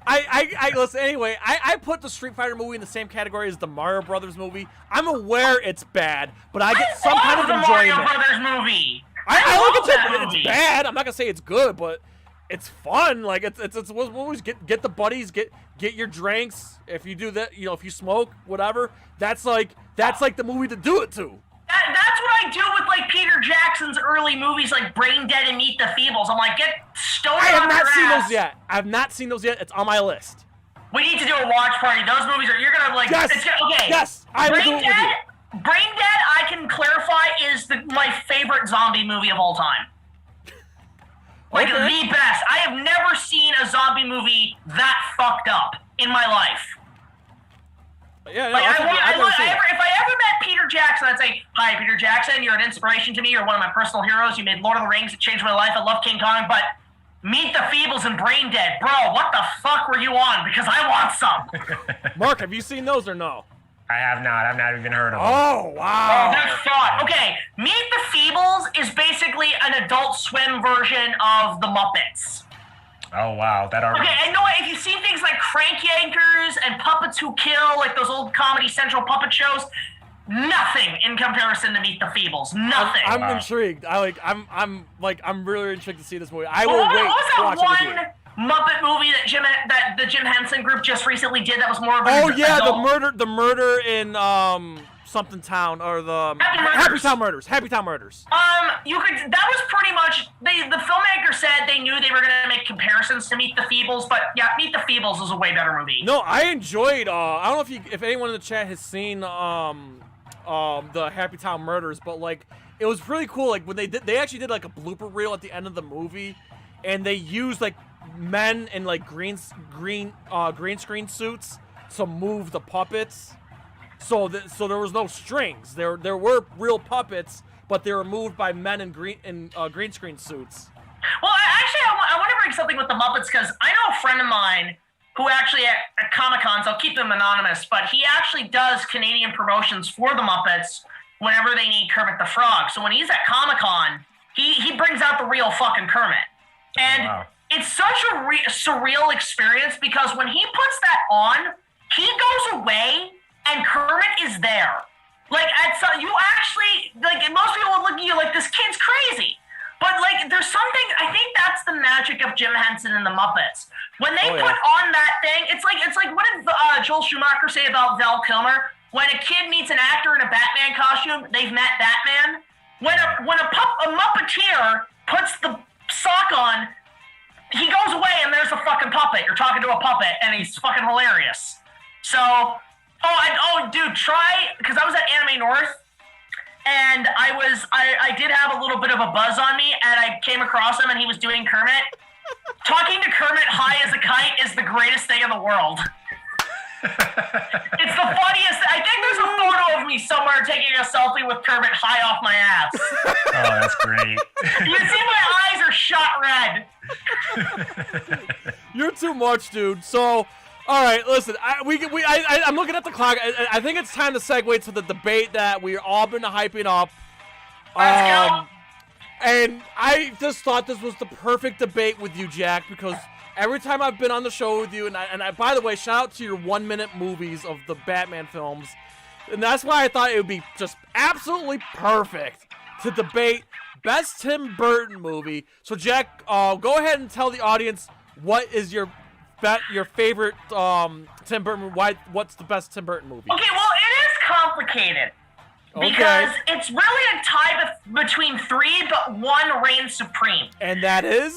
Speaker 7: I listen anyway. I put the Street Fighter movie in the same category as the Mario Brothers movie. I'm aware it's bad, but I get some kind of enjoyment.
Speaker 6: Mario Brothers movie.
Speaker 7: I like it. It's bad. I'm not gonna say it's good, but it's fun. Like it's always get the buddies, get your drinks. If you do that, if you smoke, whatever. That's like the movie to do it to.
Speaker 6: That's what I do with Peter Jackson's early movies, like Brain Dead and Meet the Feebles. I'm like, get stoned on your ass.
Speaker 7: I have not seen those yet. It's on my list.
Speaker 6: We need to do a watch party. Those movies you're gonna
Speaker 7: Yes.
Speaker 6: Okay.
Speaker 7: Yes. I will do it with you.
Speaker 6: Brain Dead, I can clarify, is my favorite zombie movie of all time. The best. I have never seen a zombie movie that fucked up in my life.
Speaker 7: Yeah,
Speaker 6: if I ever met Peter Jackson, I'd say, "Hi, Peter Jackson. You're an inspiration to me. You're one of my personal heroes. You made Lord of the Rings. It changed my life. I love King Kong, but Meet the Feebles and Brain Dead, bro. What the fuck were you on? Because I want some."
Speaker 7: Mark, have you seen those or no?
Speaker 2: I have not. I've not even heard of them.
Speaker 7: Oh, wow.
Speaker 6: Oh, they're fun. Okay, Meet the Feebles is basically an Adult Swim version of the Muppets.
Speaker 2: Oh, wow. That already...
Speaker 6: Okay, and know what? If you've seen things like Crank Yankers and Puppets Who Kill, like those old Comedy Central puppet shows, nothing in comparison to Meet the Feebles. Nothing.
Speaker 7: I'm intrigued. I'm really intrigued to see this movie. I will wait
Speaker 6: What was
Speaker 7: to watch
Speaker 6: that
Speaker 7: it with you.
Speaker 6: one Muppet movie that the Jim Henson group just recently did that was more of an
Speaker 7: Oh yeah,
Speaker 6: adult?
Speaker 7: the murder in something town, or the
Speaker 6: Happy Murders.
Speaker 7: Happy Town Murders.
Speaker 6: That was pretty much the filmmaker said they knew they were gonna make comparisons to Meet the Feebles, but yeah, Meet the Feebles was a way better movie.
Speaker 7: No, I enjoyed. I don't know if anyone in the chat has seen the Happy Town Murders, but like it was really cool. Like when they actually did like a blooper reel at the end of the movie, and they used like men in like green screen suits to move the puppets. So there was no strings. There were real puppets, but they were moved by men in green screen suits.
Speaker 6: Well, I want to bring something with the Muppets because I know a friend of mine who actually at Comic-Cons, I'll keep them anonymous, but he actually does Canadian promotions for the Muppets whenever they need Kermit the Frog. So when he's at Comic-Con, he brings out the real fucking Kermit. And
Speaker 2: wow.
Speaker 6: It's such a surreal experience because when he puts that on, he goes away and Kermit is there. Like, you actually, like, most people would look at you like, this kid's crazy. But, like, there's something, I think that's the magic of Jim Henson and the Muppets. When they put on that thing, it's like what did Joel Schumacher say about Val Kilmer? When a kid meets an actor in a Batman costume, they've met Batman. When a Muppeteer puts the sock on, he goes away and there's a fucking puppet. You're talking to a puppet and he's fucking hilarious. So, dude, try, because I was at Anime North and I did have a little bit of a buzz on me and I came across him and he was doing Kermit. Talking to Kermit high as a kite is the greatest thing in the world. It's the funniest. I think there's a photo of me somewhere taking a selfie with Kermit high off my ass.
Speaker 2: Oh, that's great.
Speaker 6: You can see my eyes are shot red.
Speaker 7: You're too much, dude. So, all right, listen. I'm looking at the clock. I think it's time to segue to the debate that we've all been hyping up.
Speaker 6: Let's go.
Speaker 7: And I just thought this was the perfect debate with you, Jack, because every time I've been on the show with you, and I by the way, shout out to your 1-minute movies of the Batman films, and that's why I thought it would be just absolutely perfect to debate best Tim Burton movie. So, Jack, go ahead and tell the audience what is your favorite Tim Burton. What's the best Tim Burton movie?
Speaker 6: Okay, well, it is complicated. Because it's really a tie between three, but one reigns supreme.
Speaker 7: And that is?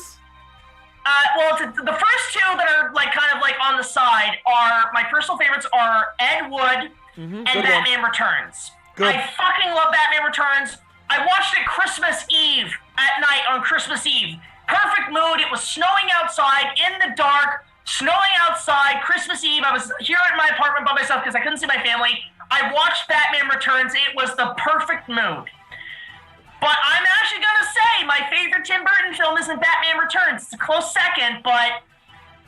Speaker 6: The first two that are kind of on the side are my personal favorites are Ed Wood and Batman Returns.
Speaker 7: Good.
Speaker 6: I fucking love Batman Returns. I watched it Christmas Eve at night on Christmas Eve. Perfect mood. It was snowing outside in the dark, snowing outside Christmas Eve. I was here at my apartment by myself because I couldn't see my family. I watched Batman Returns. It was the perfect mood. But I'm actually going to say my favorite Tim Burton film isn't Batman Returns. It's a close second, but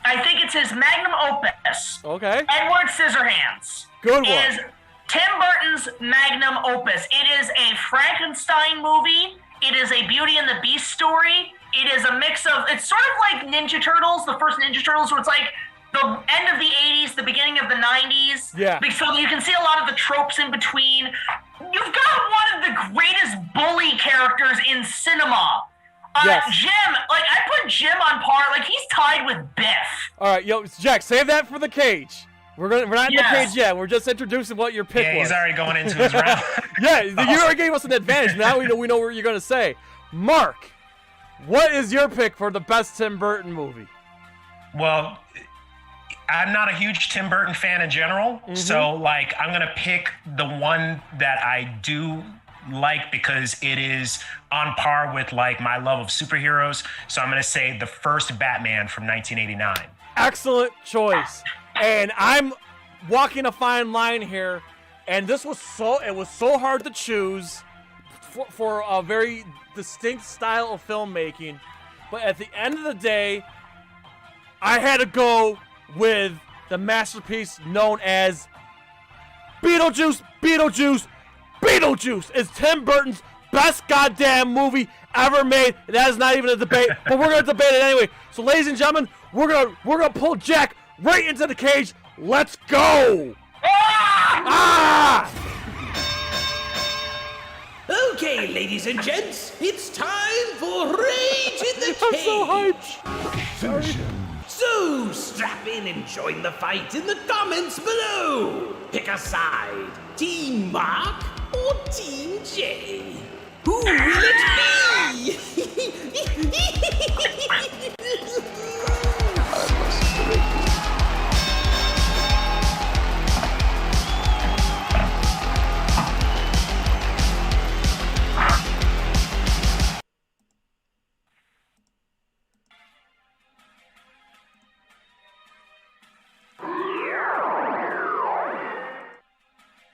Speaker 6: I think it's his magnum opus.
Speaker 7: Okay.
Speaker 6: Edward Scissorhands.
Speaker 7: Good one.
Speaker 6: Is Tim Burton's magnum opus. It is a Frankenstein movie. It is a Beauty and the Beast story. It is a mix of, it's sort of like Ninja Turtles, the first Ninja Turtles, where it's like the end of the 80s, the beginning of the 90s.
Speaker 7: Yeah.
Speaker 6: So you can see a lot of the tropes in between. You've got one of the greatest bully characters in cinema.
Speaker 7: Yes.
Speaker 6: Jim, I put Jim on par, he's tied with Biff.
Speaker 7: All right, Jack, save that for the cage. We're not in the cage yet. We're just introducing what your pick was.
Speaker 2: Yeah, he's already going into his round.
Speaker 7: Yeah, you already gave us an advantage. Now we know what you're going to say. Mark, what is your pick for the best Tim Burton movie?
Speaker 2: Well, I'm not a huge Tim Burton fan in general, so I'm gonna pick the one that I do like because it is on par with my love of superheroes. So I'm gonna say the first Batman from 1989.
Speaker 7: Excellent choice. And I'm walking a fine line here, and it was so hard to choose for a very distinct style of filmmaking. But at the end of the day, I had to go with the masterpiece known as Beetlejuice, Beetlejuice, Beetlejuice is Tim Burton's best goddamn movie ever made. That is not even a debate, but we're gonna debate it anyway. So, ladies and gentlemen, we're gonna pull Jack right into the cage. Let's go! Ah!
Speaker 3: Okay, ladies and gents, it's time for Rage in the Cage.
Speaker 7: I'm so hyped.
Speaker 4: Finish him.
Speaker 3: So strap in and join the fight in the comments below. Pick a side, Team Mark or Team J. Who will it be?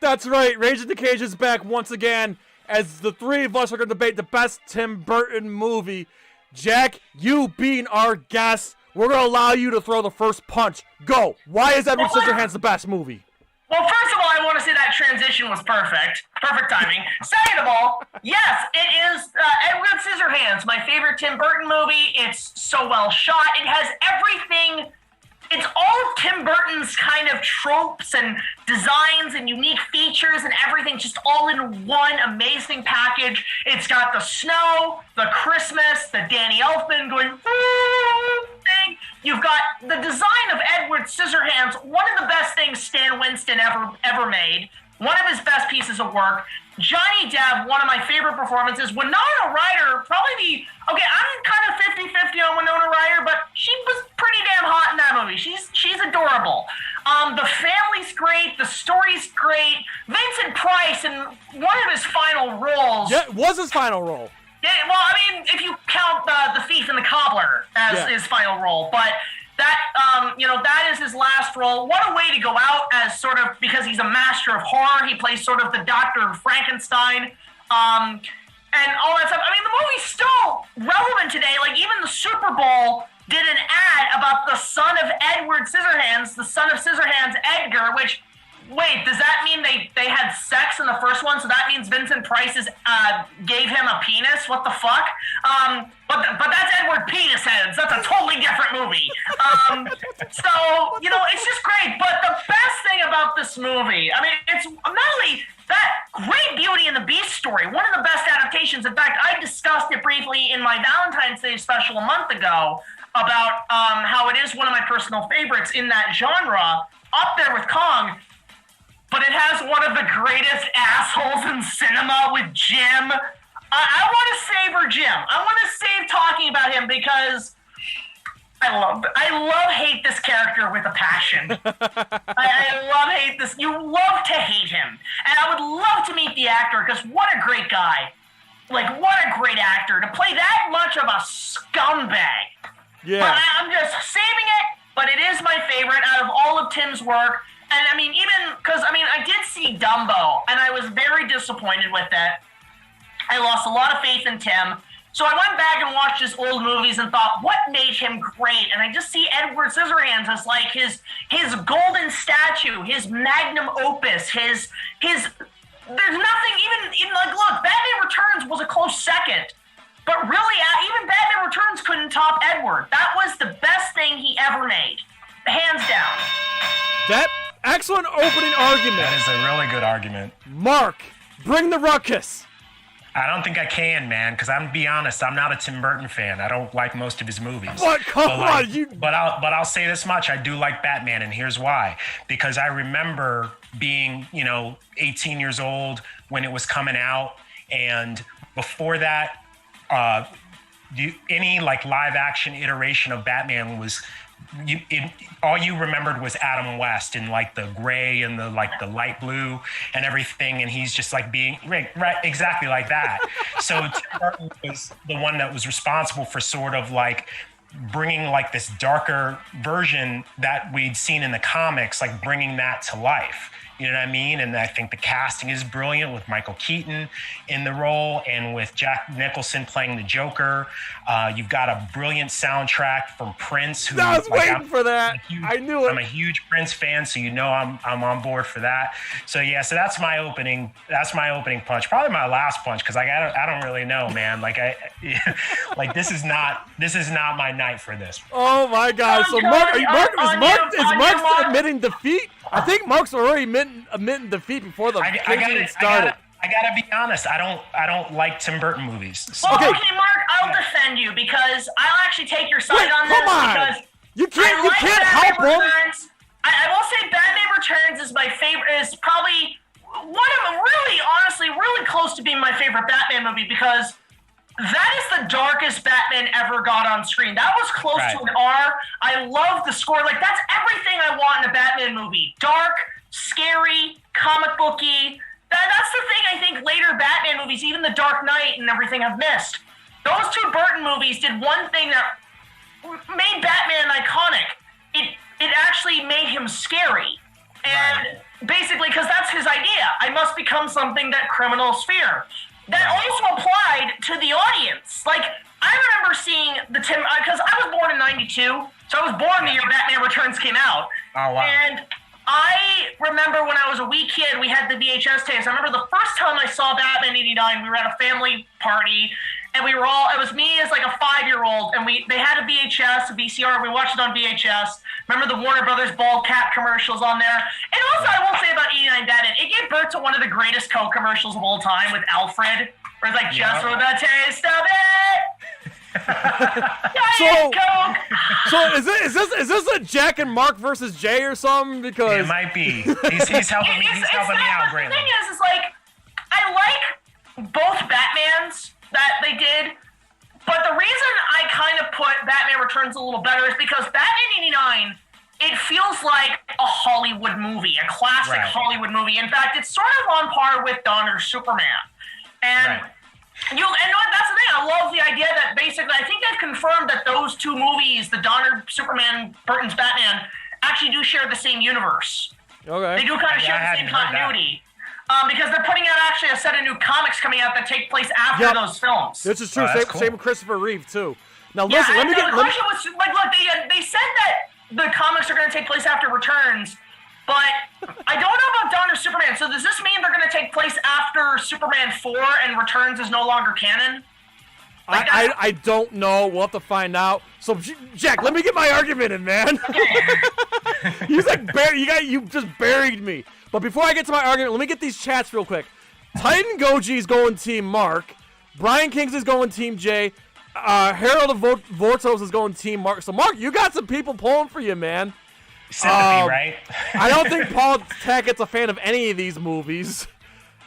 Speaker 7: That's right, Rage in the Cage is back once again, as the three of us are going to debate the best Tim Burton movie. Jack, you being our guest, we're going to allow you to throw the first punch. Go! Why is Edward Scissorhands the best movie?
Speaker 6: Well, first of all, I want to say that transition was perfect. Perfect timing. Second of all, yes, it is Edward Scissorhands, my favorite Tim Burton movie. It's so well shot. It has everything. It's all of Tim Burton's kind of tropes and designs and unique features and everything just all in one amazing package. It's got the snow, the Christmas, the Danny Elfman going thing. You've got the design of Edward Scissorhands, one of the best things Stan Winston ever made. One of his best pieces of work. Johnny Depp, one of my favorite performances. Winona Ryder, probably I'm kind of 50-50 on Winona Ryder, but she was pretty damn hot in that movie. She's adorable. The family's great. The story's great. Vincent Price in one of his final roles.
Speaker 7: Yeah, it was his final role.
Speaker 6: Yeah, well, I mean, if you count the Thief and the Cobbler as his final role, but that that is his last role. What a way to go out as sort of, because he's a master of horror. He plays sort of the Dr. Frankenstein, and all that stuff. I mean, the movie's still relevant today. Like, even the Super Bowl did an ad about the son of Edward Scissorhands, the son of Scissorhands, Edgar, which, wait, does that mean they had sex in the first one? So that means Vincent Price gave him a penis? What the fuck? But that's Edward Penis Heads. That's a totally different movie. So, it's just great. But the best thing about this movie, I mean, it's not only that great Beauty and the Beast story, one of the best adaptations. In fact, I discussed it briefly in my Valentine's Day special a month ago about how it is one of my personal favorites in that genre, up there with Kong. But it has one of the greatest assholes in cinema with Jim. I want to savor Jim. I want to save talking about him because I hate this character with a passion. I hate this. You love to hate him. And I would love to meet the actor because what a great guy. Like, what a great actor to play that much of a scumbag.
Speaker 7: Yeah.
Speaker 6: But I'm just saving it, but it is my favorite out of all of Tim's work. And I mean, even because, I did see Dumbo, and I was very disappointed with it. I lost a lot of faith in Tim. So I went back and watched his old movies and thought, what made him great? And I just see Edward Scissorhands as like his golden statue, his magnum opus, his there's nothing even like, look, Batman Returns was a close second. But really, even Batman Returns couldn't top Edward. That was the best thing he ever made. Hands down.
Speaker 7: That excellent opening argument.
Speaker 2: That is a really good argument.
Speaker 7: Mark, bring the ruckus.
Speaker 2: I don't think I can, man, because I'm gonna be honest, I'm not a Tim Burton fan. I don't like most of his movies.
Speaker 7: What? Come on,
Speaker 2: But I'll say this much: I do like Batman, and here's why. Because I remember being, 18 years old when it was coming out, and before that, any like live action iteration of Batman was. All you remembered was Adam West in like the gray and the light blue and everything, and he's just like being right exactly like that. So Tim Burton was the one that was responsible for sort of like bringing like this darker version that we'd seen in the comics, like bringing that to life. You know what I mean? And I think the casting is brilliant with Michael Keaton in the role and with Jack Nicholson playing the Joker. You've got a brilliant soundtrack from Prince. Who,
Speaker 7: I was waiting for that. I knew it.
Speaker 2: I'm a huge Prince fan, so you know I'm on board for that. So yeah, so that's my opening punch. Probably my last punch, because I don't really know, man. Like this is not my night for this.
Speaker 7: Oh my God! So Mark is Mark admitting defeat? I think Mark's already admitting defeat before the game started.
Speaker 2: I gotta be honest. I don't like Tim Burton movies. So.
Speaker 6: Well, okay, Mark, I'll defend you because I'll actually take your side on this.
Speaker 7: Come on.
Speaker 6: Because
Speaker 7: you can't help him.
Speaker 6: I will say Batman Returns is my favorite. Is probably one of them. Really, honestly, really close to being my favorite Batman movie because that is the darkest Batman ever got on screen. That was close to an R. I love the score. Like, that's everything I want in a Batman movie. Dark, scary, comic booky. That's the thing I think later Batman movies, even The Dark Knight and everything, have missed. Those two Burton movies did one thing that made Batman iconic. It actually made him scary. And basically, because that's his idea. I must become something that criminals fear. That also applied to the audience. Like, I remember seeing because I was born in 92, so I was born the year Batman Returns came out. Oh, wow. And I remember when I was a wee kid, we had the VHS tapes. I remember the first time I saw Batman 89, we were at a family party, and it was me as like a 5-year-old, and they had a VHS, a VCR, we watched it on VHS. Remember the Warner Brothers bald cap commercials on there? And also, I will say about 89 Batman, it gave birth to one of the greatest Coke commercials of all time with Alfred, where it's like, just for the taste of it.
Speaker 7: So is this a Jack and Mark versus Jay or something? Because
Speaker 2: it might be. He's helping me. He's helping me out greatly.
Speaker 6: The thing is like I like both Batmans that they did, but the reason I kind of put Batman Returns a little better is because Batman '89, it feels like a Hollywood movie, a classic Hollywood movie. In fact, it's sort of on par with Donner Superman, and. That's the thing. I love the idea that basically, I think they've confirmed that those two movies, the Donner Superman, Burton's Batman, actually do share the same universe.
Speaker 7: Okay.
Speaker 6: They do kind of share the same continuity. Because they're putting out actually a set of new comics coming out that take place after those films.
Speaker 7: This is true. Same with Christopher Reeve, too. Now, listen, let me get...
Speaker 6: The question was, like, look, they said that the comics are going to take place after Returns, but I don't know about Donner Superman. So does this mean they're going to take place after Superman 4 and Returns is no longer canon? Like
Speaker 7: I don't know. We'll have to find out. So, Jack, let me get my argument in, man.
Speaker 6: Okay.
Speaker 7: He's like, you just buried me. But before I get to my argument, let me get these chats real quick. Titan Goji's going Team Mark. Brian Kingsley's going Team J. Harold of Vortos is going Team Mark. So, Mark, you got some people pulling for you, man.
Speaker 2: Sympathy, right?
Speaker 7: I don't think Paul Tackett's a fan of any of these movies.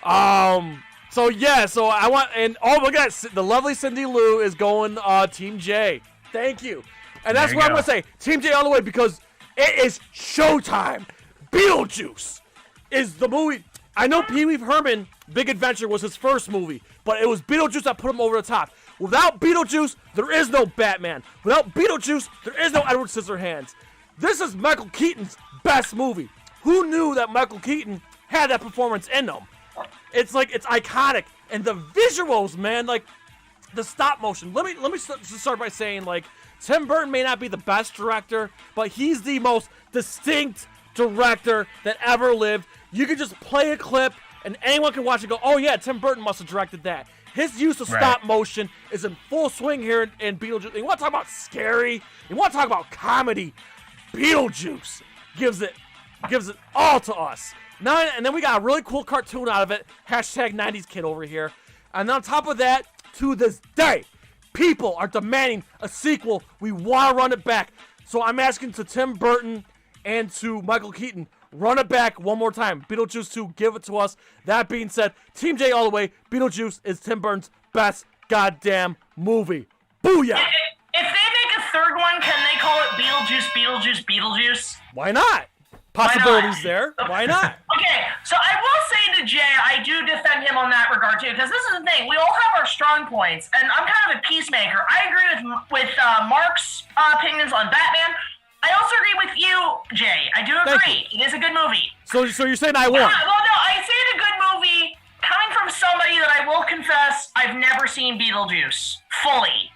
Speaker 7: So I want, and look at that, the lovely Cindy Lou is going Team J. Thank you. And that's what I'm gonna say, Team J all the way, because it is showtime. Beetlejuice is the movie. I know Pee Wee Herman, Big Adventure was his first movie, but it was Beetlejuice that put him over the top. Without Beetlejuice, there is no Batman. Without Beetlejuice, there is no Edward Scissorhands. This is Michael Keaton's best movie. Who knew that Michael Keaton had that performance in him? It's iconic. And the visuals, man, like the stop motion. Let me start by saying, like, Tim Burton may not be the best director, but he's the most distinct director that ever lived. You can just play a clip and anyone can watch it and go, oh yeah, Tim Burton must have directed that. His use of stop motion is in full swing here in Beetlejuice. You want to talk about scary? You want to talk about comedy? Beetlejuice gives it all to us. Now, and then we got a really cool cartoon out of it. Hashtag 90s kid over here. And on top of that, to this day, people are demanding a sequel. We want to run it back. So I'm asking to Tim Burton and to Michael Keaton, run it back one more time. Beetlejuice 2, give it to us. That being said, Team J all the way. Beetlejuice is Tim Burton's best goddamn movie. Booyah!
Speaker 6: If they make a third one, can they call it Beetlejuice?
Speaker 7: Why not? Possibilities there. Why not?
Speaker 6: Okay, so I will say to Jay, I do defend him on that regard too, because this is the thing. We all have our strong points, and I'm kind of a peacemaker. I agree with Mark's opinions on Batman. I also agree with you, Jay. I do agree. It is a good movie.
Speaker 7: So you're saying I won?
Speaker 6: Well, no, I say it's a good movie coming from somebody that I will confess I've never seen Beetlejuice fully.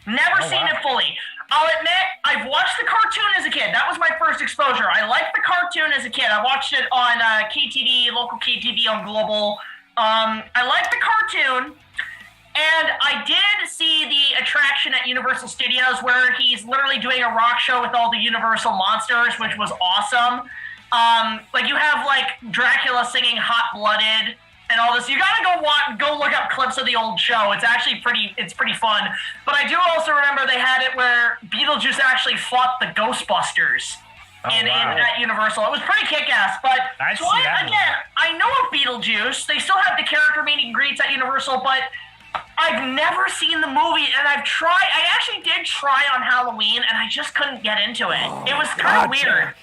Speaker 6: Never seen it fully. I'll admit, I've watched the cartoon as a kid. That was my first exposure. I liked the cartoon as a kid. I watched it on KTV, local KTV on Global. I liked the cartoon. And I did see the attraction at Universal Studios where he's literally doing a rock show with all the Universal monsters, which was awesome. Like you have like Dracula singing Hot Blooded and all this. You gotta go look up clips of the old show. It's actually pretty fun. But I do also remember they had it where Beetlejuice actually fought the Ghostbusters at Universal. It was pretty kick-ass. But I know of Beetlejuice. They still have the character meet and greets at Universal, but I've never seen the movie, and I've tried. I actually did try on Halloween, and I just couldn't get into it. It was kind of weird.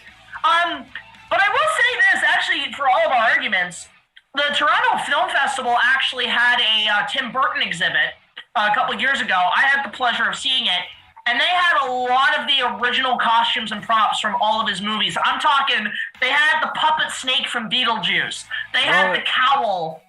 Speaker 6: But I will say this, actually, for all of our arguments, the Toronto Film Festival actually had a Tim Burton exhibit a couple of years ago. I had the pleasure of seeing it, and they had a lot of the original costumes and props from all of his movies. I'm talking, they had the puppet snake from Beetlejuice. They had the cowl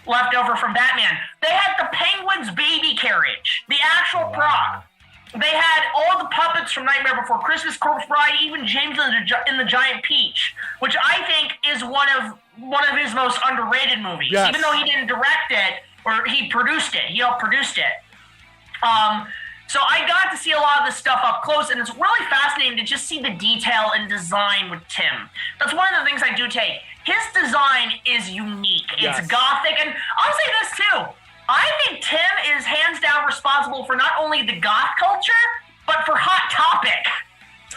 Speaker 6: left over from Batman. They had the Penguin's baby carriage, the actual prop. They had all the puppets from Nightmare Before Christmas, Corpse Bride, even James and the Giant Peach, which I think is one of his most underrated movies. Yes. Even though he didn't direct it, or he produced it, he helped produced it. So I got to see a lot of this stuff up close, and it's really fascinating to just see the detail and design with Tim. That's one of the things I do take. His design is unique. It's gothic, and I'll say this too. I think Tim is hands down responsible for not only the goth culture, but for Hot Topic.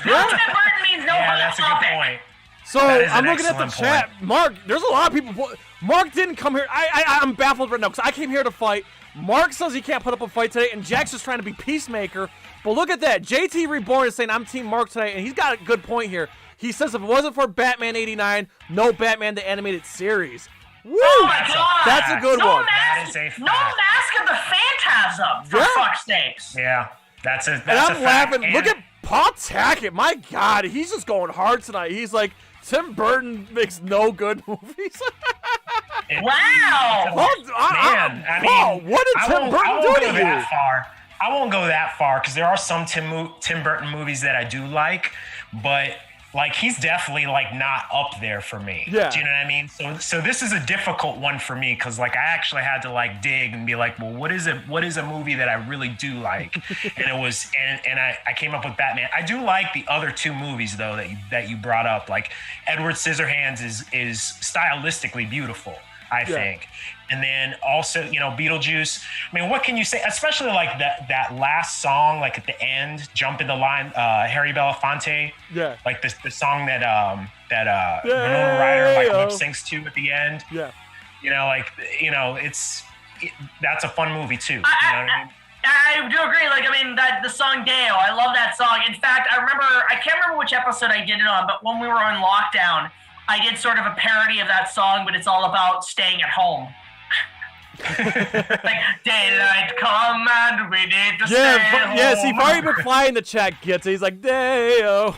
Speaker 6: No Tim Burton means no Hot Topic. Good point.
Speaker 7: So I'm looking at the chat. Mark, there's a lot of people. Mark didn't come here. I'm baffled right now because I came here to fight. Mark says he can't put up a fight today, and Jack's just trying to be peacemaker. But look at that. JT Reborn is saying I'm Team Mark today, and he's got a good point here. He says if it wasn't for Batman 89, no Batman the Animated Series. Woo!
Speaker 6: Oh my God!
Speaker 7: That's a good one.
Speaker 2: That is a fact.
Speaker 6: No Mask of the Phantasm, for fuck's sakes.
Speaker 2: Yeah, that's a
Speaker 7: and I'm
Speaker 2: fact.
Speaker 7: laughing. Look at Paul Tackett. My God, he's just going hard tonight. He's like, Tim Burton makes no good movies.
Speaker 6: Wow!
Speaker 2: Man, I mean,
Speaker 7: Paul, what did Tim Burton do to you?
Speaker 2: I won't go that far because there are some Tim Burton movies that I do like, but like he's definitely like not up there for me.
Speaker 7: Yeah.
Speaker 2: Do you know what I mean? So this is a difficult one for me because like I actually had to like dig and be like, well, what is a movie that I really do like? And it was and I came up with Batman. I do like the other two movies though that you brought up. Like Edward Scissorhands is stylistically beautiful, I think. And then also, you know, Beetlejuice. I mean, what can you say? Especially like that last song, like at the end, Jump in the Line, Harry Belafonte.
Speaker 7: Yeah.
Speaker 2: Like the song that Winona Ryder like lip syncs to at the end.
Speaker 7: Yeah.
Speaker 2: You know, like, you know, that's a fun movie too. You know what I mean?
Speaker 6: I do agree. Like, I mean, the song Deo, I love that song. In fact, I can't remember which episode I did it on, but when we were on lockdown, I did sort of a parody of that song, but it's all about staying at home. Like, daylight come and we need to stay home.
Speaker 7: Yeah, see, Barry McFly in the chat gets it. He's like, Day-o.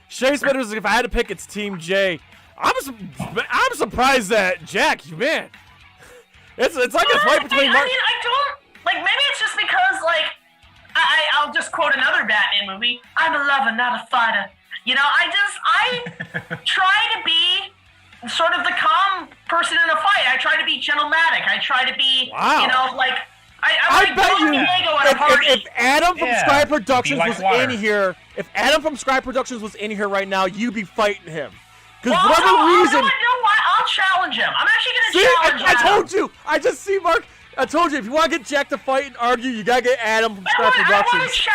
Speaker 7: Shay Spitters, if I had to pick, it's Team J. I'm surprised that Jack, man, it's like a fight between.
Speaker 6: I mean, I don't like. Maybe it's just because like I'll just quote another Batman movie. I'm a lover, not a fighter. You know, I try to be sort of the calm person in a fight. I try to be gentlemantic. I try to be, you know, like I
Speaker 7: bet you
Speaker 6: at a party.
Speaker 7: If Adam from Scrye Productions was in here, if Adam from Scrye Productions was in here right now, you'd be fighting him. Because whatever reason,
Speaker 6: you know what? I'll challenge him. I'm actually going to challenge him.
Speaker 7: I told you. I just see Mark. I told you, if you want to get Jack to fight and argue, you gotta get Adam from Scrye Productions.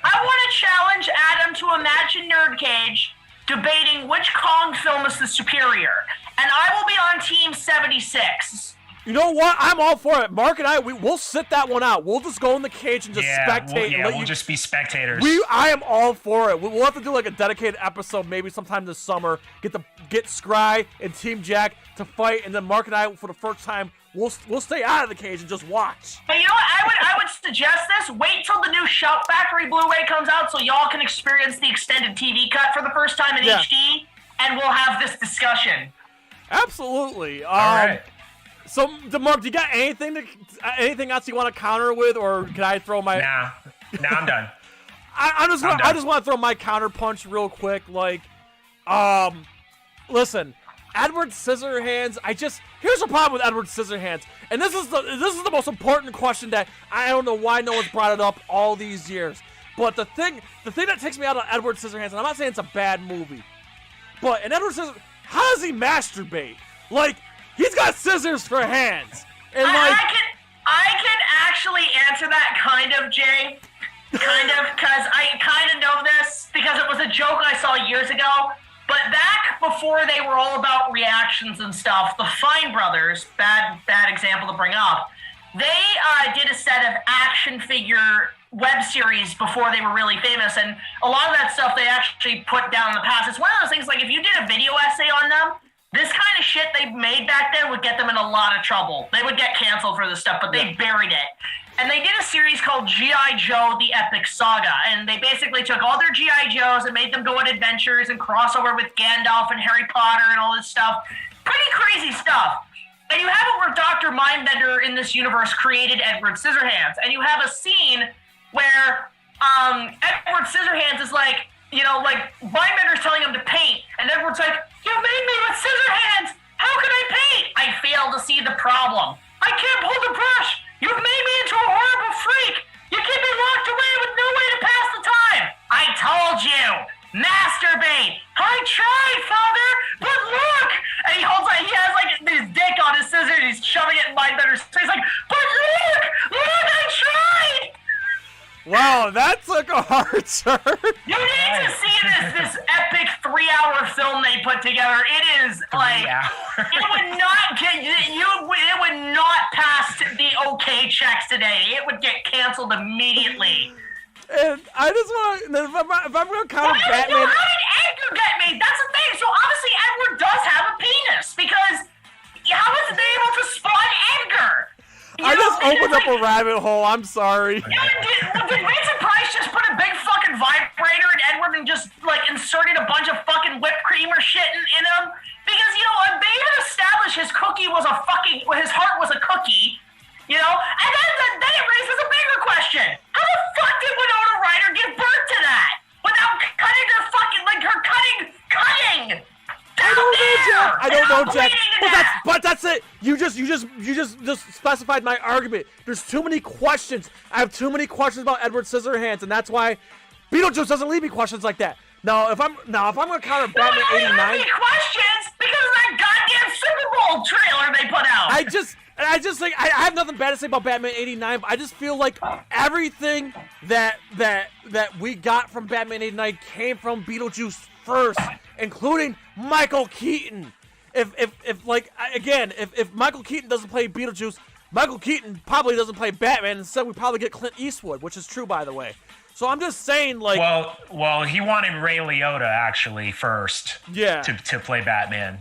Speaker 6: I want to challenge Adam to Imagine NerdCage debating which Kong film is the superior, and I will be on Team 76.
Speaker 7: You know what? I'm all for it. Mark and we'll sit that one out. We'll just go in the cage and just spectate.
Speaker 2: We'll just be spectators.
Speaker 7: I am all for it. We'll have to do like a dedicated episode maybe sometime this summer. Get Scrye and Team Jack to fight, and then Mark and I, for the first time, we'll stay out of the cage and just watch.
Speaker 6: But you know what? I would suggest this. Wait till the new Shout Factory Blu-ray comes out so y'all can experience the extended TV cut for the first time in HD, and we'll have this discussion.
Speaker 7: Absolutely.
Speaker 2: All right.
Speaker 7: So, Mark, do you got anything else you want to counter with, or can I throw my?
Speaker 2: Nah, I'm done.
Speaker 7: I just want to throw my counter punch real quick. Like, listen, Edward Scissorhands. Here's the problem with Edward Scissorhands, and this is the most important question that I don't know why no one's brought it up all these years. But the thing that takes me out of Edward Scissorhands, and I'm not saying it's a bad movie, but in Edward Scissorhands, how does he masturbate? Like, he's got scissors for hands, and
Speaker 6: I can actually answer that kind of, Jay. Kind of, because I kind of know this because it was a joke I saw years ago. But back before they were all about reactions and stuff, the Fine Brothers, bad example to bring up, they did a set of action figure web series before they were really famous. And a lot of that stuff they actually put down in the past. It's one of those things, like if you did a video essay on them, this kind of shit they made back then would get them in a lot of trouble. They would get canceled for this stuff, but they buried it. And they did a series called G.I. Joe, The Epic Saga. And they basically took all their G.I. Joes and made them go on adventures and crossover with Gandalf and Harry Potter and all this stuff. Pretty crazy stuff. And you have it where Dr. Mindbender in this universe created Edward Scissorhands. And you have a scene where Edward Scissorhands is like, Mindbender's telling him to paint. And Edward's like, you made me with scissor hands. How can I paint? I fail to see the problem. I can't hold the brush. You've made me into a horrible freak. You keep me locked away with no way to pass the time. I told you. Masturbate. I tried, Father, but look. And he has like his dick on his scissors. He's shoving it in Mindbender's face. He's like, but look, I tried.
Speaker 7: Wow, that took a hard turn.
Speaker 6: You need to see this epic 3-hour film they put together. It is like it would not get it would not pass the OK checks today. It would get canceled immediately.
Speaker 7: And I just want to, if I'm going to count Batman.
Speaker 6: How did Edgar get made? That's the thing. So obviously Edward does have a penis because how was they able to spawn Edgar?
Speaker 7: I just opened up a rabbit hole. I'm sorry.
Speaker 6: Did Vincent Price just put a big fucking vibrator in Edward and just like inserted a bunch of fucking whipped cream or shit in him? Because they even established his heart was a cookie, and then it raises a bigger question: how the fuck did Winona Ryder give birth to that without cutting her cutting?
Speaker 7: I don't know, Jack. But that's it. You just specified my argument. There's too many questions. I have too many questions about Edward Scissorhands, and that's why Beetlejuice doesn't leave me questions like that. Now, if I'm gonna counter Batman '89,
Speaker 6: questions because of that goddamn Super Bowl trailer they put out.
Speaker 7: I just think I have nothing bad to say about Batman '89. But I just feel like everything that we got from Batman '89 came from Beetlejuice first, including Michael Keaton. If Michael Keaton doesn't play Beetlejuice, Michael Keaton probably doesn't play Batman. Instead, we probably get Clint Eastwood, which is true, by the way. So I'm just saying, like,
Speaker 2: well, he wanted Ray Liotta actually first, to play Batman.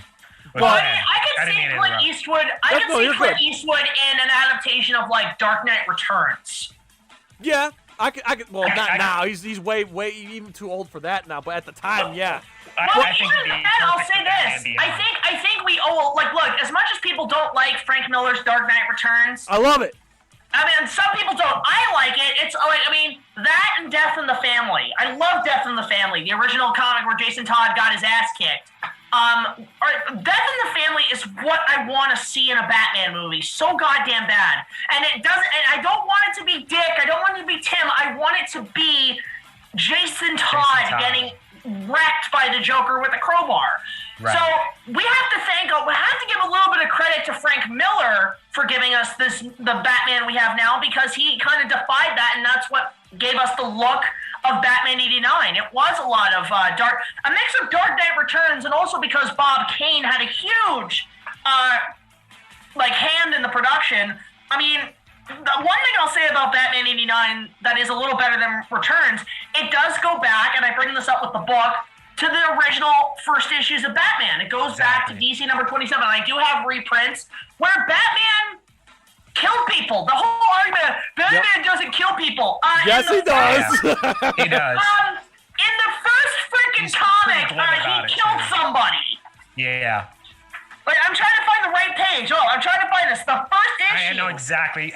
Speaker 6: Well, I can see Clint Eastwood. I can see Clint Eastwood in an adaptation of like Dark Knight Returns.
Speaker 7: Yeah, I could. Well, not now. He's way even too old for that now. But at the time, yeah.
Speaker 6: I think I'll say this. I think we owe look, as much as people don't like Frank Miller's Dark Knight Returns,
Speaker 7: I love it.
Speaker 6: I mean, some people don't. I like it. It's like, that and Death in the Family. I love Death in the Family, the original comic where Jason Todd got his ass kicked. Death in the Family is what I want to see in a Batman movie. So goddamn bad. And it doesn't. And I don't want it to be Dick. I don't want it to be Tim. I want it to be Jason Todd getting wrecked by the Joker with a crowbar. Right. So we have to give a little bit of credit to Frank Miller for giving us the Batman we have now, because he kind of defied that, and that's what gave us the look of Batman '89. It was a lot of a mix of Dark Knight Returns, and also because Bob Kane had a huge hand in the production. I mean, the one thing I'll say about Batman '89 that is a little better than Returns, it does go back, and I bring this up with the book, to the original first issues of Batman. It goes back to DC number 27. I do have reprints where Batman kill people. The whole argument, Batman doesn't kill people.
Speaker 7: Yes, he does.
Speaker 2: He does.
Speaker 6: In the first freaking comic, he killed somebody.
Speaker 2: Yeah.
Speaker 6: Like, I'm trying to find the right page. Oh, I'm trying to find this. The first issue.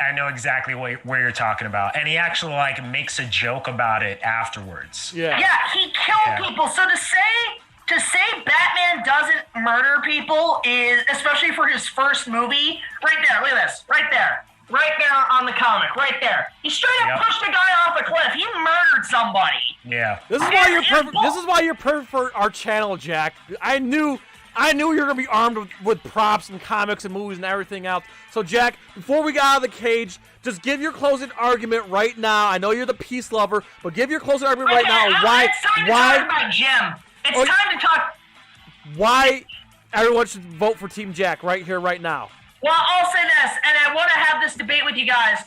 Speaker 2: I know exactly where you're talking about. And he actually like makes a joke about it afterwards.
Speaker 6: Yeah, he killed people. So to say Batman doesn't murder people is, especially for his first movie, right there, look at this, right there on the comic, right there. He straight up pushed a guy off a cliff. He murdered somebody.
Speaker 2: Yeah.
Speaker 7: This is why you're perfect. This is why you're perfect for our channel, Jack. I knew you were gonna be armed with props and comics and movies and everything else. So, Jack, before we get out of the cage, just give your closing argument right now. I know you're the peace lover, but give your closing argument right now.
Speaker 6: It's time to talk about Jim. It's time to talk.
Speaker 7: Why everyone should vote for Team Jack right here, right now.
Speaker 6: Well, I'll say this, and I want to have this debate with you guys.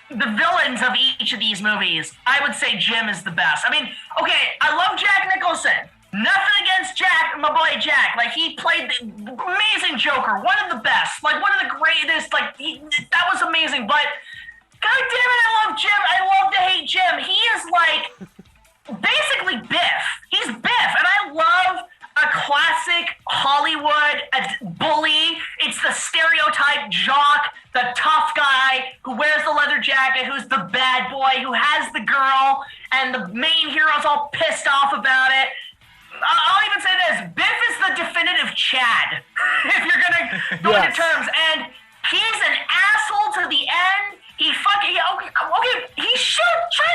Speaker 6: The villains of each of these movies, I would say Jim is the best. I mean, okay, I love Jack Nicholson. Nothing against Jack, my boy Jack. Like, he played the amazing Joker, one of the best, like one of the greatest. Like, that was amazing. But God damn it, I love Jim. I love to hate Jim. He is like basically Biff. He's Biff, and I love a classic Hollywood bully. It's the stereotype jock, the tough guy who wears the leather jacket, who's the bad boy, who has the girl, and the main hero's all pissed off about it. I'll even say this. Biff is the definitive Chad, if you're going to go into terms. And he's an asshole to the end. He tries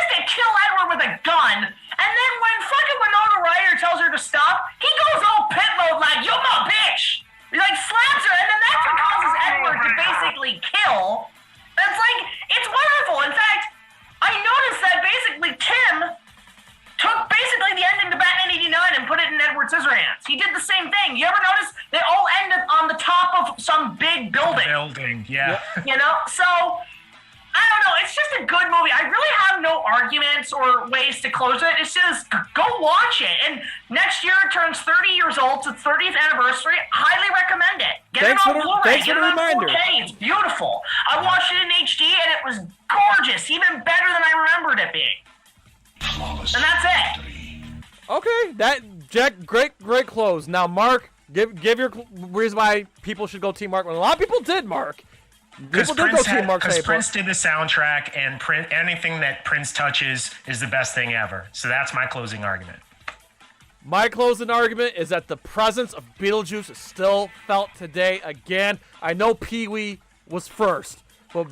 Speaker 6: to kill Edward with a gun. And then when fucking Winona Ryder tells her to stop, he goes all pit mode like, you're my bitch. He like slaps her. And then that's what causes Edward to basically kill. It's like, it's wonderful. In fact, I noticed that basically Tim took basically the ending to Batman 89 and put it in Edward Scissorhands. He did the same thing. You ever notice they all ended on the top of some big building?
Speaker 2: Yeah.
Speaker 6: You know? So, I don't know. It's just a good movie. I really have no arguments or ways to close it. It's just, go watch it. And next year it turns 30 years old. It's its 30th anniversary. Highly recommend it. Get it on Blu-ray. Get it on 4K. It's beautiful. I watched it in HD and it was gorgeous. Even better than I remembered it being.
Speaker 4: Flawless
Speaker 6: and that's it.
Speaker 7: Okay, Jack, great close. Now, Mark, give your reason why people should go Team Mark. Well, a lot of people did, Mark.
Speaker 2: Because Prince did the soundtrack, and anything that Prince touches is the best thing ever. So that's my closing argument.
Speaker 7: My closing argument is that the presence of Beetlejuice is still felt today again. I know Pee-wee was first, but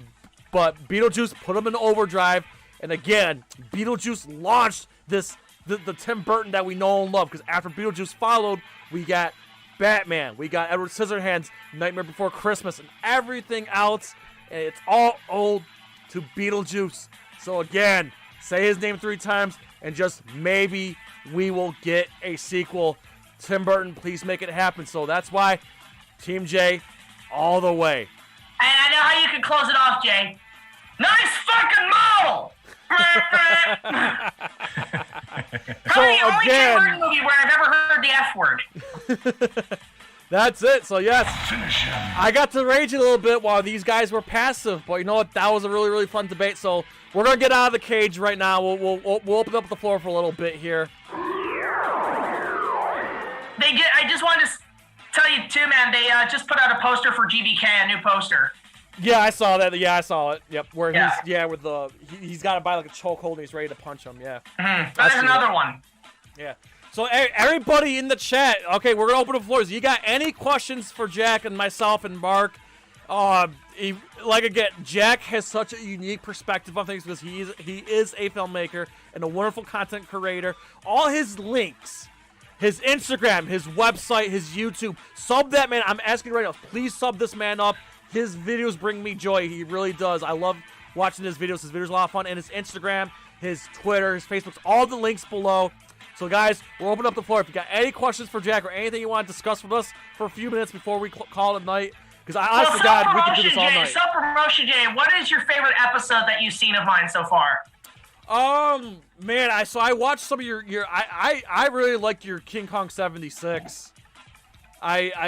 Speaker 7: Beetlejuice put him in overdrive. And again, Beetlejuice launched the Tim Burton that we know and love. Because after Beetlejuice followed, we got Batman, we got Edward Scissorhands, Nightmare Before Christmas, and everything else. And it's all owed to Beetlejuice. So again, say his name 3 times, and just maybe we will get a sequel. Tim Burton, please make it happen. So that's why Team J all the way.
Speaker 6: And I know how you can close it off, Jay. Nice fucking model! Probably the only Tim Burton movie where I've ever heard the F word.
Speaker 7: That's it. So yes, I got to rage a little bit while these guys were passive, but you know what? That was a really fun debate. So we're gonna get out of the cage right now. We'll open up the floor for a little bit here.
Speaker 6: I just wanted to tell you too, man. They just put out a poster for GBK, a new poster.
Speaker 7: Yeah, I saw that. Yeah, I saw it. Yep, where he's got to buy like a chokehold and he's ready to punch him. Yeah.
Speaker 6: Mm-hmm. There's another one.
Speaker 7: Yeah. So everybody in the chat, okay, we're gonna open the floors. You got any questions for Jack and myself and Mark? Jack has such a unique perspective on things because he is a filmmaker and a wonderful content creator. All his links, his Instagram, his website, his YouTube, sub that man. I'm asking you right now, please sub this man up. His videos bring me joy. He really does. I love watching his videos. His videos are a lot of fun. And his Instagram, his Twitter, his Facebook, all the links below. So, guys, we'll open up the floor. If you got any questions for Jack or anything you want to discuss with us for a few minutes before we call it a night, because I honestly, God, we can do this all night.
Speaker 6: Self-promotion, Jay. What is your favorite episode that you've seen of mine so far?
Speaker 7: Man, I watched some of your I really like your King Kong 76. That's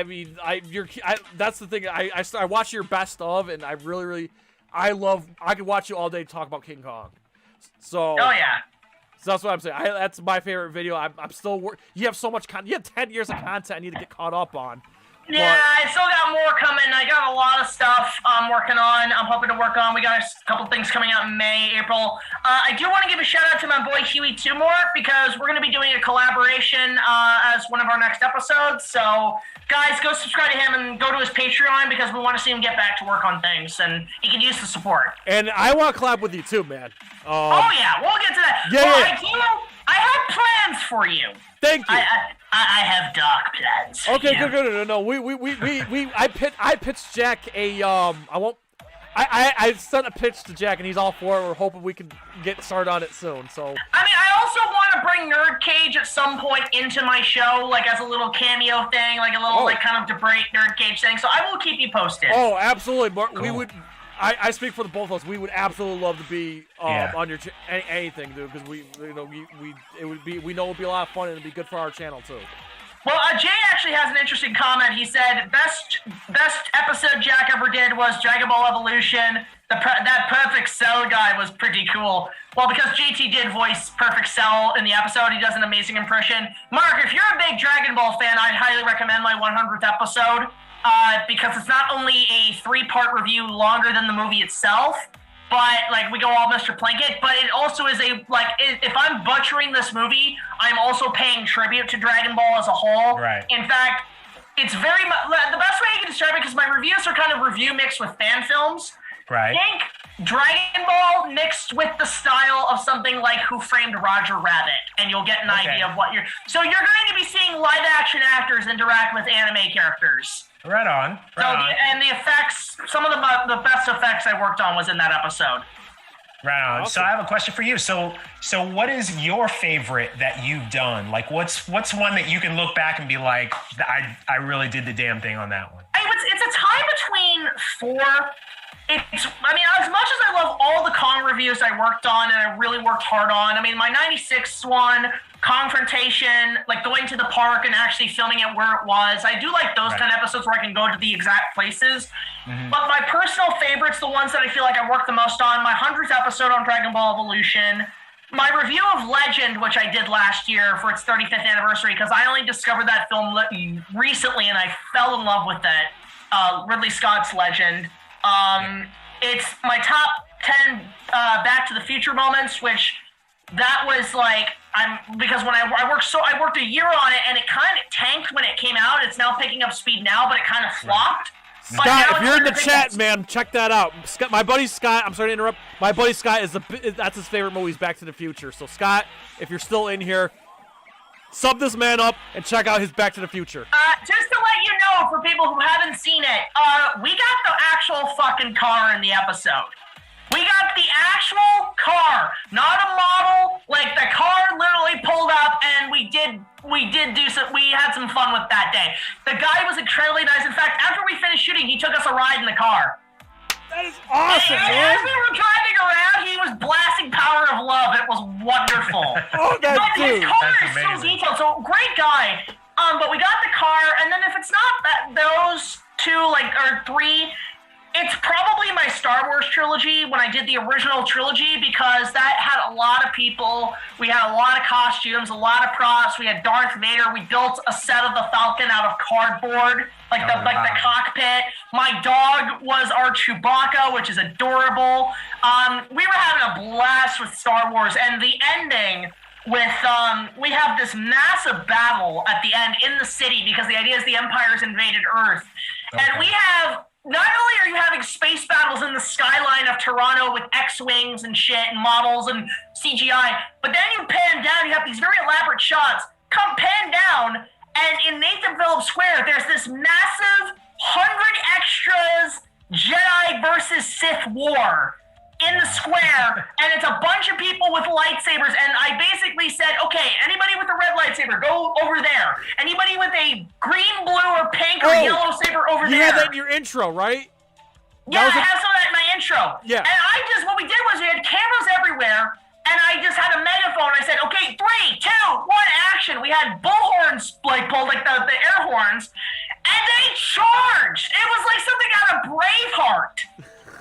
Speaker 7: the thing. I watch your best of, and I really, I could watch you all day talk about King Kong. So.
Speaker 6: Oh yeah.
Speaker 7: So that's what I'm saying. That's my favorite video. I'm still you have so much content. You have 10 years of content I need to get caught up on.
Speaker 6: Yeah, I still got more coming. I got a lot of stuff I'm working on. I'm hoping to work on. We got a couple things coming out in May, April. I do want to give a shout out to my boy Huey Tumor because we're going to be doing a collaboration as one of our next episodes. So, guys, go subscribe to him and go to his Patreon because we want to see him get back to work on things, and he can use the support.
Speaker 7: And I want to collab with you too, man.
Speaker 6: Oh yeah, we'll get to that.
Speaker 7: Yeah.
Speaker 6: I have plans for you.
Speaker 7: Thank you.
Speaker 6: I have dark plans. For
Speaker 7: Okay,
Speaker 6: you.
Speaker 7: good. No, I pitched Jack a I sent a pitch to Jack and he's all for it. We're hoping we can get started on it soon. So
Speaker 6: I mean, I also want to bring NerdCage at some point into my show, like as a little cameo thing, like a little like kind of debate NerdCage thing. So I will keep you posted.
Speaker 7: Oh, absolutely. But
Speaker 2: cool.
Speaker 7: We would. I speak for the both of us. We would absolutely love to be on your anything, dude, because we know it would be a lot of fun and it'd be good for our channel too.
Speaker 6: Well, Jay actually has an interesting comment. He said, best episode Jack ever did was Dragon Ball Evolution. That Perfect Cell guy was pretty cool. Well, because JT did voice Perfect Cell in the episode, he does an amazing impression. Mark, if you're a big Dragon Ball fan, I'd highly recommend my 100th episode. Because it's not only a 3-part review longer than the movie itself, but like we go all Mr. Plinkett, but it also is if I'm butchering this movie, I'm also paying tribute to Dragon Ball as a whole.
Speaker 2: Right.
Speaker 6: In fact, it's very much the best way I can describe it because my reviews are kind of review mixed with fan films.
Speaker 2: Right.
Speaker 6: Think Dragon Ball mixed with the style of something like Who Framed Roger Rabbit, and you'll get an idea of what you're. So you're going to be seeing live action actors interact with anime characters.
Speaker 2: Right on.
Speaker 6: And the effects, some of the best effects I worked on was in that episode.
Speaker 2: Right on.
Speaker 7: Awesome.
Speaker 2: So I have a question for you. So what is your favorite that you've done? Like, what's one that you can look back and be like, I really did the damn thing on that one?
Speaker 6: It's a tie between 4. As much as I love all the Kong reviews I worked on and I really worked hard on, my 96 one, Confrontation, like going to the park and actually filming it where it was. I do like those kind of episodes where I can go to the exact places. Mm-hmm. But my personal favorites, the ones that I feel like I worked the most on, my 100th episode on Dragon Ball Evolution, my review of Legend, which I did last year for its 35th anniversary, because I only discovered that film recently and I fell in love with it. Ridley Scott's Legend. It's my top 10 Back to the Future moments, which that was like because when I worked a year on it and it kind of tanked when it came out. It's now picking up speed now, but it kind of flopped.
Speaker 7: Scott, if you're in the chat, man, check that out. Scott, my buddy Scott, I'm sorry to interrupt. My buddy Scott that's his favorite movie is Back to the Future. So Scott, if you're still in here, sub this man up and check out his Back to the Future.
Speaker 6: Just to let you know, for people who haven't seen it, we got the actual fucking car in the episode. We got the actual car, not a model. Like the car literally pulled up, and we had some fun with that day. The guy was incredibly nice. In fact, after we finished shooting, he took us a ride in the car.
Speaker 7: That is awesome, man.
Speaker 6: As we were driving around, he was blasting Power of Love. It was wonderful.
Speaker 7: But
Speaker 6: his car is so detailed. So great guy. But we got the car, and then if it's not those 2, or 3, it's probably my Star Wars trilogy when I did the original trilogy because that had a lot of people. We had a lot of costumes, a lot of props. We had Darth Vader. We built a set of the Falcon out of cardboard, like the cockpit. My dog was our Chewbacca, which is adorable. We were having a blast with Star Wars, and the ending with we have this massive battle at the end in the city because the idea is the Empire's invaded Earth, and we have. Not only are you having space battles in the skyline of Toronto with X-Wings and shit and models and CGI, but then you pan down, you have these very elaborate shots, come pan down, and in Nathan Phillips Square, there's this massive 100 extras Jedi versus Sith war in the square, and it's a bunch of people with lightsabers, and I basically said, okay, anybody with a red lightsaber, go over there. Anybody with a green, blue, or pink, or yellow saber over there.
Speaker 7: You had that in your intro, right?
Speaker 6: Yeah, I have some of that in my intro.
Speaker 7: Yeah.
Speaker 6: And what we did was we had cameras everywhere, and I just had a megaphone. I said, okay, 3, 2, 1, action. We had bullhorns, pulled, the air horns, and they charged. It was like something out of Braveheart.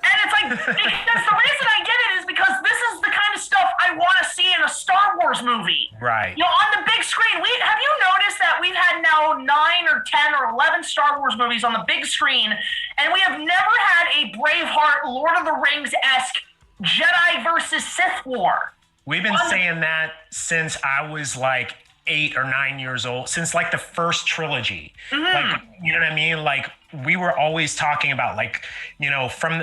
Speaker 6: And it's like, because the reason I get it is because this is the kind of stuff I want to see in a Star Wars movie.
Speaker 2: Right.
Speaker 6: You know, on the big screen, have you noticed that we've had now 9 or 10 or 11 Star Wars movies on the big screen, and we have never had a Braveheart, Lord of the Rings-esque Jedi versus Sith war.
Speaker 2: We've been saying that since I was like 8 or 9 years old, since like the first trilogy. Like, you know what I mean? Like, we were always talking about, like, you know, from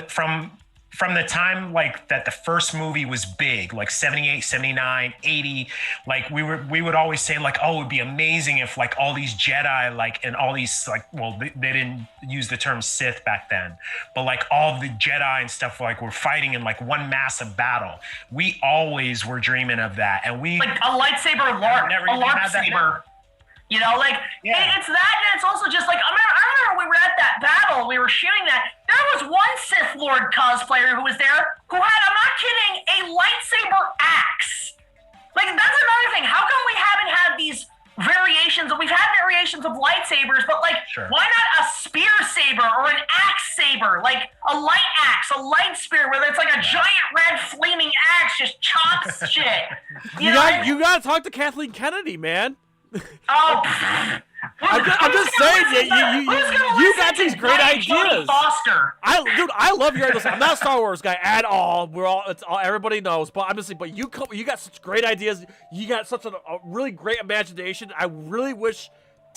Speaker 2: the time like that the first movie was big, like 78, 79, 80, like we would always say like, oh, it'd be amazing if like all these Jedi, like, and all these, like, well, they didn't use the term Sith back then, but like all the Jedi and stuff, like, were fighting in like one massive battle. We always were dreaming of that. And we
Speaker 6: like a lightsaber LARP, a LARP saber. You know, like, it's that, and it's also just like, I remember we were at that battle, we were shooting that. There was one Sith Lord cosplayer who was there who had, I'm not kidding, a lightsaber axe. Like, that's another thing. How come we haven't had these variations? We've had variations of lightsabers, but like, why not a spear saber or an axe saber? Like a light axe, a light spear, where it's like a giant red flaming axe just chops shit. You
Speaker 7: gotta talk to Kathleen Kennedy, man.
Speaker 6: Oh,
Speaker 7: I'm just saying, you got these great ideas.
Speaker 6: Foster.
Speaker 7: I love your ideas. I'm not a Star Wars guy at all. Everybody knows, but I'm just saying. But you got such great ideas. You got such a really great imagination. I really wish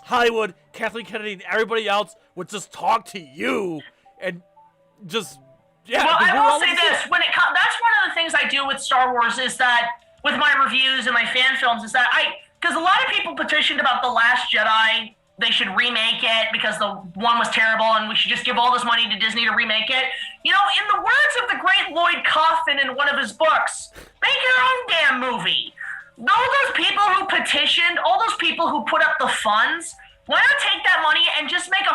Speaker 7: Hollywood, Kathleen Kennedy, and everybody else would just talk to you and just
Speaker 6: Well, I will say this: that's one of the things I do with Star Wars is that with my reviews and my fan films is that because a lot of people petitioned about The Last Jedi, they should remake it because the one was terrible and we should just give all this money to Disney to remake it. You know, in the words of the great Lloyd Kaufman in one of his books, make your own damn movie. All those people who petitioned, all those people who put up the funds, why not take that money and just make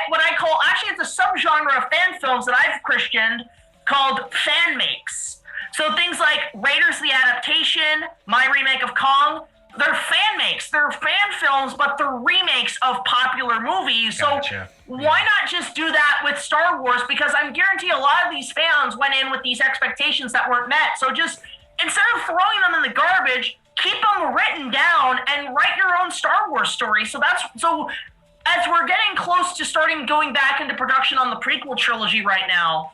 Speaker 6: what I call, actually it's a subgenre of fan films that I've christened called fan makes. So things like Raiders the Adaptation, my remake of Kong, they're fan makes. They're fan films, but they're remakes of popular movies.
Speaker 2: Gotcha.
Speaker 6: So why not just do that with Star Wars? Because I'm guarantee a lot of these fans went in with these expectations that weren't met. So just instead of throwing them in the garbage, keep them written down and write your own Star Wars story. So as we're getting close to going back into production on the prequel trilogy right now,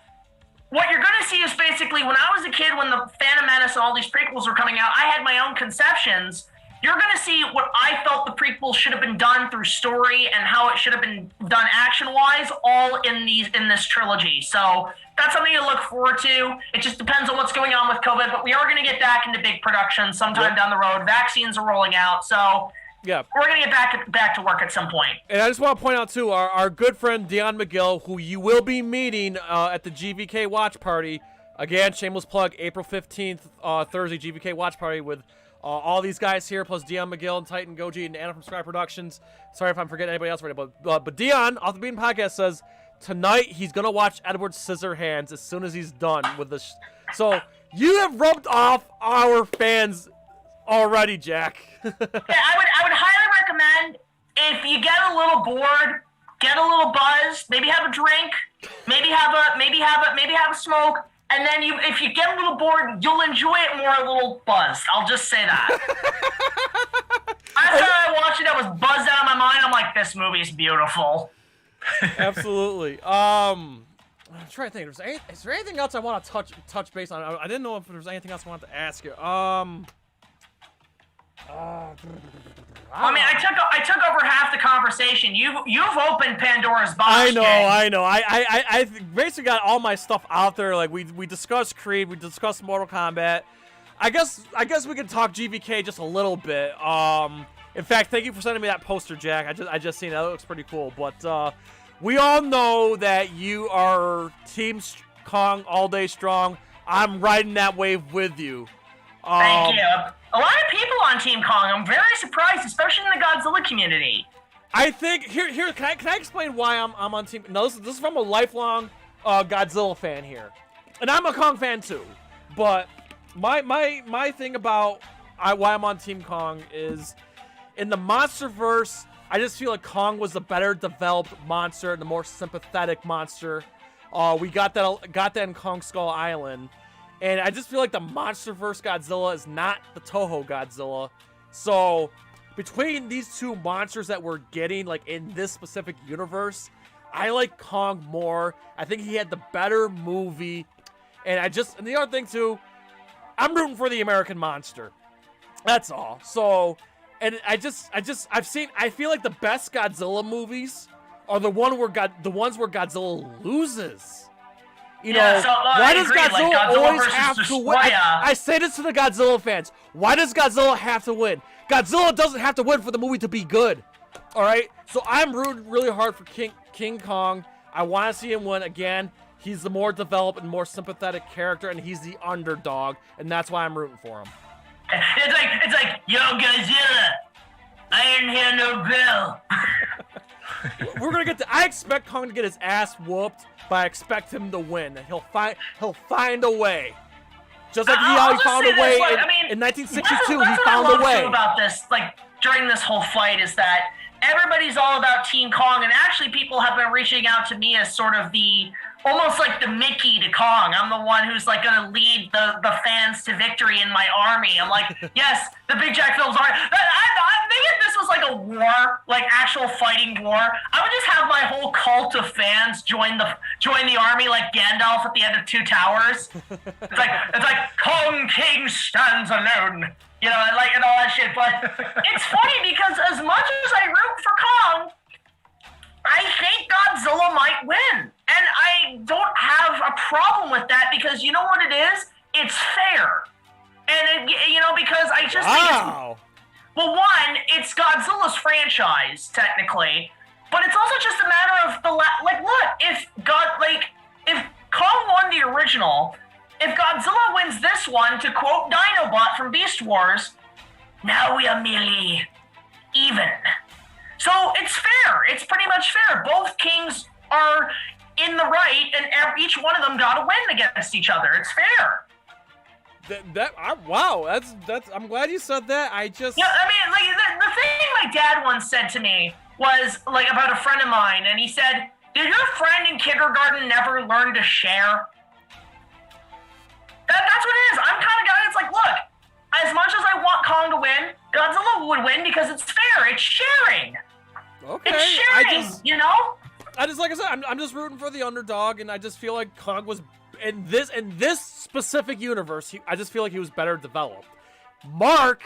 Speaker 6: what you're going to see is basically when I was a kid, when the Phantom Menace and all these prequels were coming out, I had my own conceptions. You're going to see what I felt the prequel should have been done through story and how it should have been done action-wise, all in this trilogy. So that's something to look forward to. It just depends on what's going on with COVID, but we are going to get back into big production sometime down the road. Vaccines are rolling out, so we're going to get back to work at some point.
Speaker 7: And I just want to point out, too, our good friend Dion McGill, who you will be meeting at the GVK Watch Party. Again, shameless plug, April 15th, Thursday, GVK Watch Party with all these guys here, plus Dion McGill and Titan Goji and Anna from Scrye Productions. Sorry if I'm forgetting anybody else right now, but Dion, Off the Beaten Podcast, says tonight he's going to watch Edward Scissorhands as soon as he's done with this. So you have rubbed off our fans already, Jack.
Speaker 6: I would highly recommend, if you get a little bored, get a little buzzed, maybe have a drink, maybe have a smoke. And then if you get a little bored, you'll enjoy it more a little buzzed. I'll just say that. After I watched it, I was buzzed out of my mind. I'm like, this movie's beautiful.
Speaker 7: Absolutely. I'm trying to think. Is there anything else I want to touch base on? I didn't know if there was anything else I wanted to ask you.
Speaker 6: I took over half the conversation. You've opened Pandora's box.
Speaker 7: I know. I basically got all my stuff out there. Like we discussed Creed, we discussed Mortal Kombat. I guess we could talk GVK just a little bit. In fact, thank you for sending me that poster, Jack. I just seen it. That looks pretty cool. But we all know that you are Team Kong all day strong. I'm riding that wave with you.
Speaker 6: Thank you. A lot of people on Team Kong. I'm very surprised, especially in the Godzilla community.
Speaker 7: I think here. Can I explain why I'm on Team? No, this is from a lifelong Godzilla fan here, and I'm a Kong fan too. But my thing about why I'm on Team Kong is in the MonsterVerse I just feel like Kong was the better developed monster and the more sympathetic monster. We got that in Kong Skull Island. And I just feel like the MonsterVerse Godzilla is not the Toho Godzilla. So between these two monsters that we're getting, like in this specific universe, I like Kong more. I think he had the better movie. And the other thing too, I'm rooting for the American monster. That's all. So, and I feel like the best Godzilla movies are the ones where Godzilla loses. You know, why does Godzilla always have to win? I say this to the Godzilla fans. Why does Godzilla have to win? Godzilla doesn't have to win for the movie to be good. All right? So I'm rooting really hard for King Kong. I want to see him win again. He's the more developed and more sympathetic character, and he's the underdog, and that's why I'm rooting for him.
Speaker 6: It's like, yo, Godzilla, I didn't hear no bell.
Speaker 7: We're gonna I expect Kong to get his ass whooped, but I expect him to win. He'll find a way. Just like he found a way in 1962. He found a way.
Speaker 6: About this, like during this whole fight, is that everybody's all about Team Kong, and actually people have been reaching out to me as sort of almost like the Mickey to Kong. I'm the one who's like going to lead the fans to victory in my army. I'm like, yes, the BigJackFilms are. If this was like a war, like actual fighting war, I would just have my whole cult of fans join the army like Gandalf at the end of Two Towers. It's like Kong King stands alone. You know, and all that shit. But it's funny because as much as I root for Kong, I think Godzilla might win. And I don't have a problem with that because you know what it is? It's fair. And, because I just think it's... Well, one, it's Godzilla's franchise, technically. But it's also just a matter of look, if Kong won the original... If Godzilla wins this one, to quote Dinobot from Beast Wars, now we are merely even. So it's fair. It's pretty much fair. Both kings are in the right, and each one of them got to win against each other. It's fair.
Speaker 7: Wow. That's. I'm glad you said that. The thing
Speaker 6: my dad once said to me was like about a friend of mine, and he said, "Did your friend in kindergarten never learn to share?" That's what it is. I'm kind of guy that's like, look, as much as I want Kong to win, Godzilla would win because it's fair. It's sharing.
Speaker 7: Okay.
Speaker 6: It's sharing,
Speaker 7: Like I said, I'm just rooting for the underdog, and I just feel like Kong was in this specific universe. I just feel like he was better developed. Mark,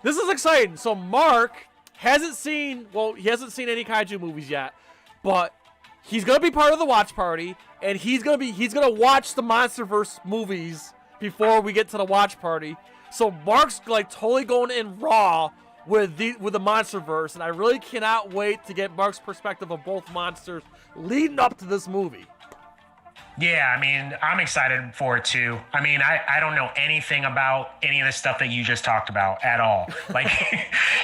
Speaker 7: this is exciting. So Mark hasn't seen any kaiju movies yet, but he's gonna be part of the watch party, and he's gonna watch the MonsterVerse movies before we get to the watch party. So Mark's like totally going in raw with the MonsterVerse, and I really cannot wait to get Mark's perspective of both monsters leading up to this movie.
Speaker 2: Yeah, I mean, I'm excited for it too. I mean, I don't know anything about any of the stuff that you just talked about at all. Like,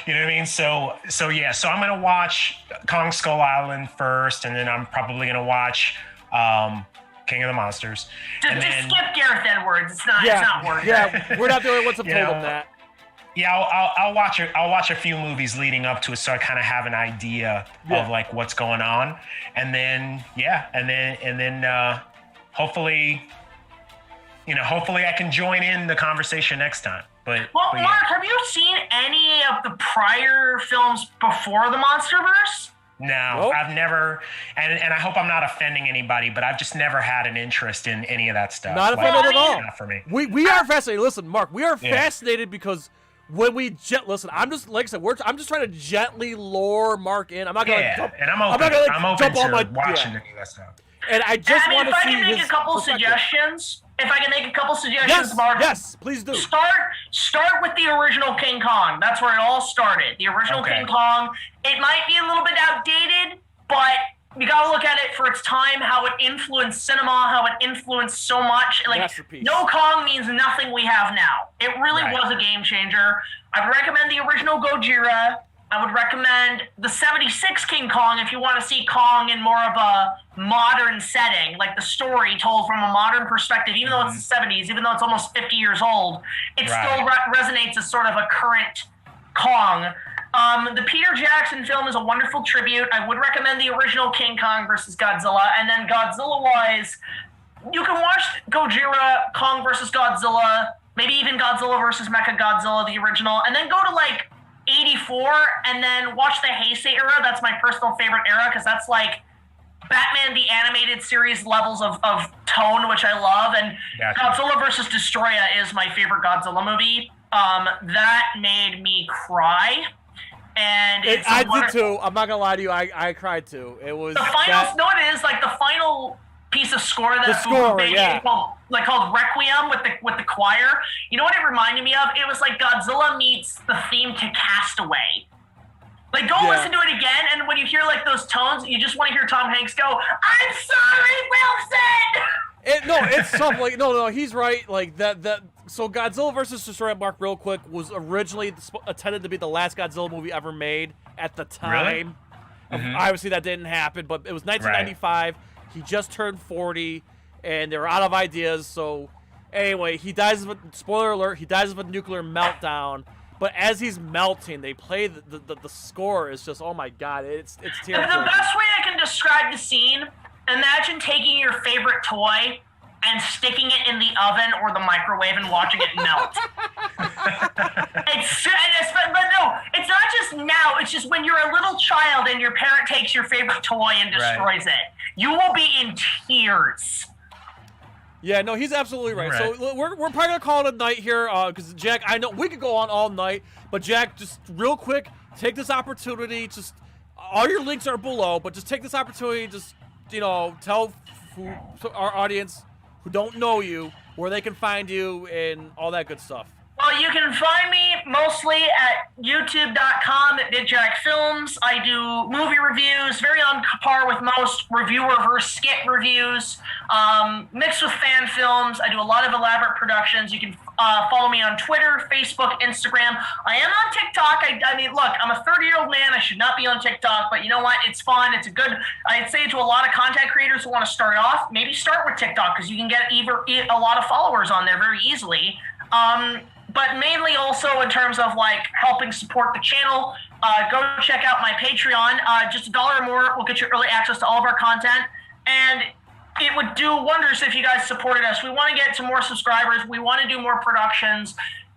Speaker 2: you know what I mean? So I'm going to watch Kong Skull Island first, and then I'm probably going to watch King of the Monsters.
Speaker 6: Just skip Gareth Edwards. It's not worth it.
Speaker 7: Yeah, we're not the only ones that told him that.
Speaker 2: Yeah, I'll watch a few movies leading up to it, so I kind of have an idea of like what's going on, and then hopefully I can join in the conversation next time. But
Speaker 6: Mark, have you seen any of the prior films before the MonsterVerse?
Speaker 2: No,
Speaker 7: Nope.
Speaker 2: I've never, and I hope I'm not offending anybody, but I've just never had an interest in any of that stuff.
Speaker 7: Not offended at all.
Speaker 2: Not for me.
Speaker 7: We are fascinated. Listen, Mark, we are fascinated because when we listen, I'm just like I said, I'm just trying to gently lure Mark in. I'm not gonna jump.
Speaker 2: And I'm open
Speaker 7: jump
Speaker 2: to
Speaker 7: on my
Speaker 2: watching any of that stuff.
Speaker 7: And I just want to see
Speaker 6: if I can make a couple suggestions, Mark.
Speaker 7: Yes, please do.
Speaker 6: Start with the original King Kong. That's where it all started. The original King Kong. It might be a little bit outdated, but you got to look at it for its time, how it influenced cinema, how it influenced so much. Like,
Speaker 7: masterpiece.
Speaker 6: no Kong means nothing we have now. It really was a game changer. I'd recommend the original Gojira. I would recommend the 76 King Kong if you want to see Kong in more of a modern setting, like the story told from a modern perspective, even though it's the 70s, even though it's almost 50 years old, it still resonates as sort of a current Kong. The Peter Jackson film is a wonderful tribute. I would recommend the original King Kong versus Godzilla. And then Godzilla-wise, you can watch Gojira, Kong versus Godzilla, maybe even Godzilla versus Mechagodzilla, the original, and then go to like 84 and then watch the Heisei era. That's my personal favorite era because that's like Batman the Animated Series levels of tone, which I love. And Godzilla versus Destroya is my favorite Godzilla movie. That made me cry. And
Speaker 7: I did too. I'm not gonna lie to you. I cried too. It was
Speaker 6: the final. No, it is like the final piece of score that called Requiem with the choir. You know what it reminded me of? It was like Godzilla meets the theme to Castaway. Like, go listen to it again, and when you hear like those tones, you just want to hear Tom Hanks go, "I'm sorry, Wilson."
Speaker 7: It's something like no, he's right. Like that. So Godzilla vs. Destroyer, Mark, real quick, was originally intended to be the last Godzilla movie ever made at the time. Really? Obviously, that didn't happen, but it was 1995. Right. He just turned 40, and they were out of ideas. So, anyway, he dies of spoiler alert. He dies of a nuclear meltdown. But as he's melting, they play the score is just, oh my god, it's terrible.
Speaker 6: The best way I can describe the scene: imagine taking your favorite toy and sticking it in the oven or the microwave and watching it melt. But no, it's not just now. It's just when you're a little child and your parent takes your favorite toy and destroys it. You will be in tears.
Speaker 7: Yeah, no, he's absolutely right. So we're probably going to call it a night here because, Jack, I know we could go on all night, but, Jack, just real quick, take this opportunity. Just all your links are below, but just take this opportunity. Just, tell our audience who don't know you where they can find you and all that good stuff.
Speaker 6: Well, you can find me mostly at youtube.com at BigJackFilms. I do movie reviews, very on par with most reviewer versus skit reviews, mixed with fan films. I do a lot of elaborate productions. You can follow me on Twitter, Facebook, Instagram. I am on TikTok. I mean, look, I'm a 30-year-old man. I should not be on TikTok, but you know what? It's fun. It's a good, I'd say to a lot of content creators who want to start off, maybe start with TikTok because you can get a lot of followers on there very easily. But mainly also in terms of like helping support the channel, go check out my Patreon. Just $1 or more will get you early access to all of our content. And it would do wonders if you guys supported us. We want to get to more subscribers. We want to do more productions.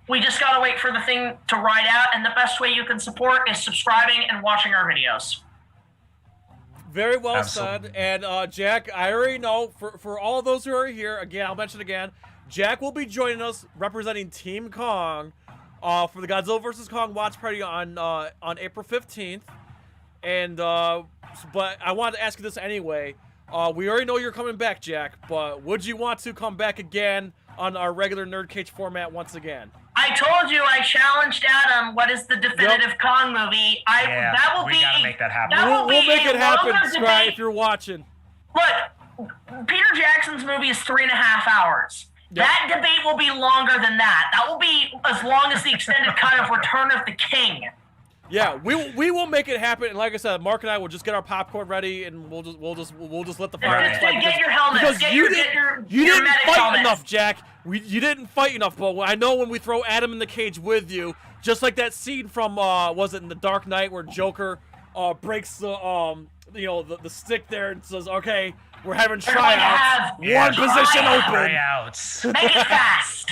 Speaker 6: We just got to wait for the thing to ride out. And the best way you can support is subscribing and watching our videos.
Speaker 7: Very well said. And Jack, I already know for all those who are here, again, I'll mention again, Jack will be joining us representing Team Kong for the Godzilla vs. Kong watch party on April 15th. And but I wanted to ask you this anyway. We already know you're coming back, Jack, but would you want to come back again on our regular NerdCage format once again?
Speaker 6: I told you I challenged Adam. What is the definitive Kong movie? That will
Speaker 2: we gotta make that happen.
Speaker 7: We'll make it happen, Scrye, if you're watching.
Speaker 6: Look, Peter Jackson's movie is 3.5 hours.
Speaker 7: Yep.
Speaker 6: That debate will be longer than that. That will be as long as the extended cut of Return of the King.
Speaker 7: Yeah, we will make it happen. And like I said, Mark and I will just get our popcorn ready, and we'll just let the fire.
Speaker 6: Just get your helmets.
Speaker 7: You didn't fight
Speaker 6: helmets.
Speaker 7: enough, Jack. You didn't fight enough. But I know when we throw Adam in the cage with you, just like that scene from was it in The Dark Knight where Joker breaks the the stick there and says, "Okay, we're having tryouts. One position open.
Speaker 2: Tryouts.
Speaker 6: Make it fast."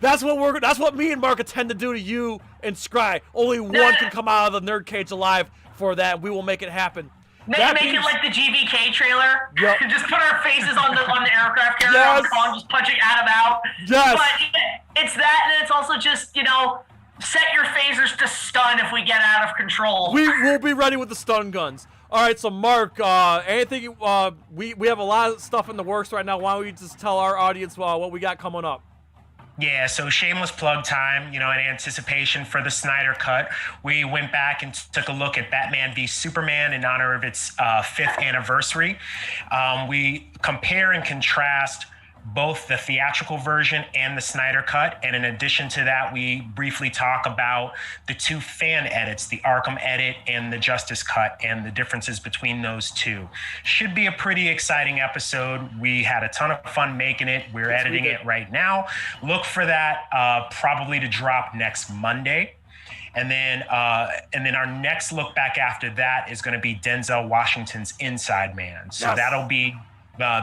Speaker 7: That's what me and Mark intend to do to you and Scrye. Only one can come out of the NerdCage alive for that. We will make it happen.
Speaker 6: Make it like the GVK trailer.
Speaker 7: Yep.
Speaker 6: Just put our faces on the aircraft carrier. Yes. Kong just punching Adam out.
Speaker 7: Yes.
Speaker 6: But it's that, and it's also just set your phasers to stun if we get out of control.
Speaker 7: We will be ready with the stun guns. All right, so Mark, anything? We have a lot of stuff in the works right now. Why don't you just tell our audience what we got coming up?
Speaker 2: Yeah, so shameless plug time, in anticipation for the Snyder Cut. We went back and took a look at Batman v Superman in honor of its 5th anniversary. We compare and contrast both the theatrical version and the Snyder Cut. And in addition to that, we briefly talk about the 2 fan edits, the Arkham edit and the Justice Cut, and the differences between those two. Should be a pretty exciting episode. We had a ton of fun making it. We're editing it right now. Look for that probably to drop next Monday. And then our next look back after that is going to be Denzel Washington's Inside Man. So that'll be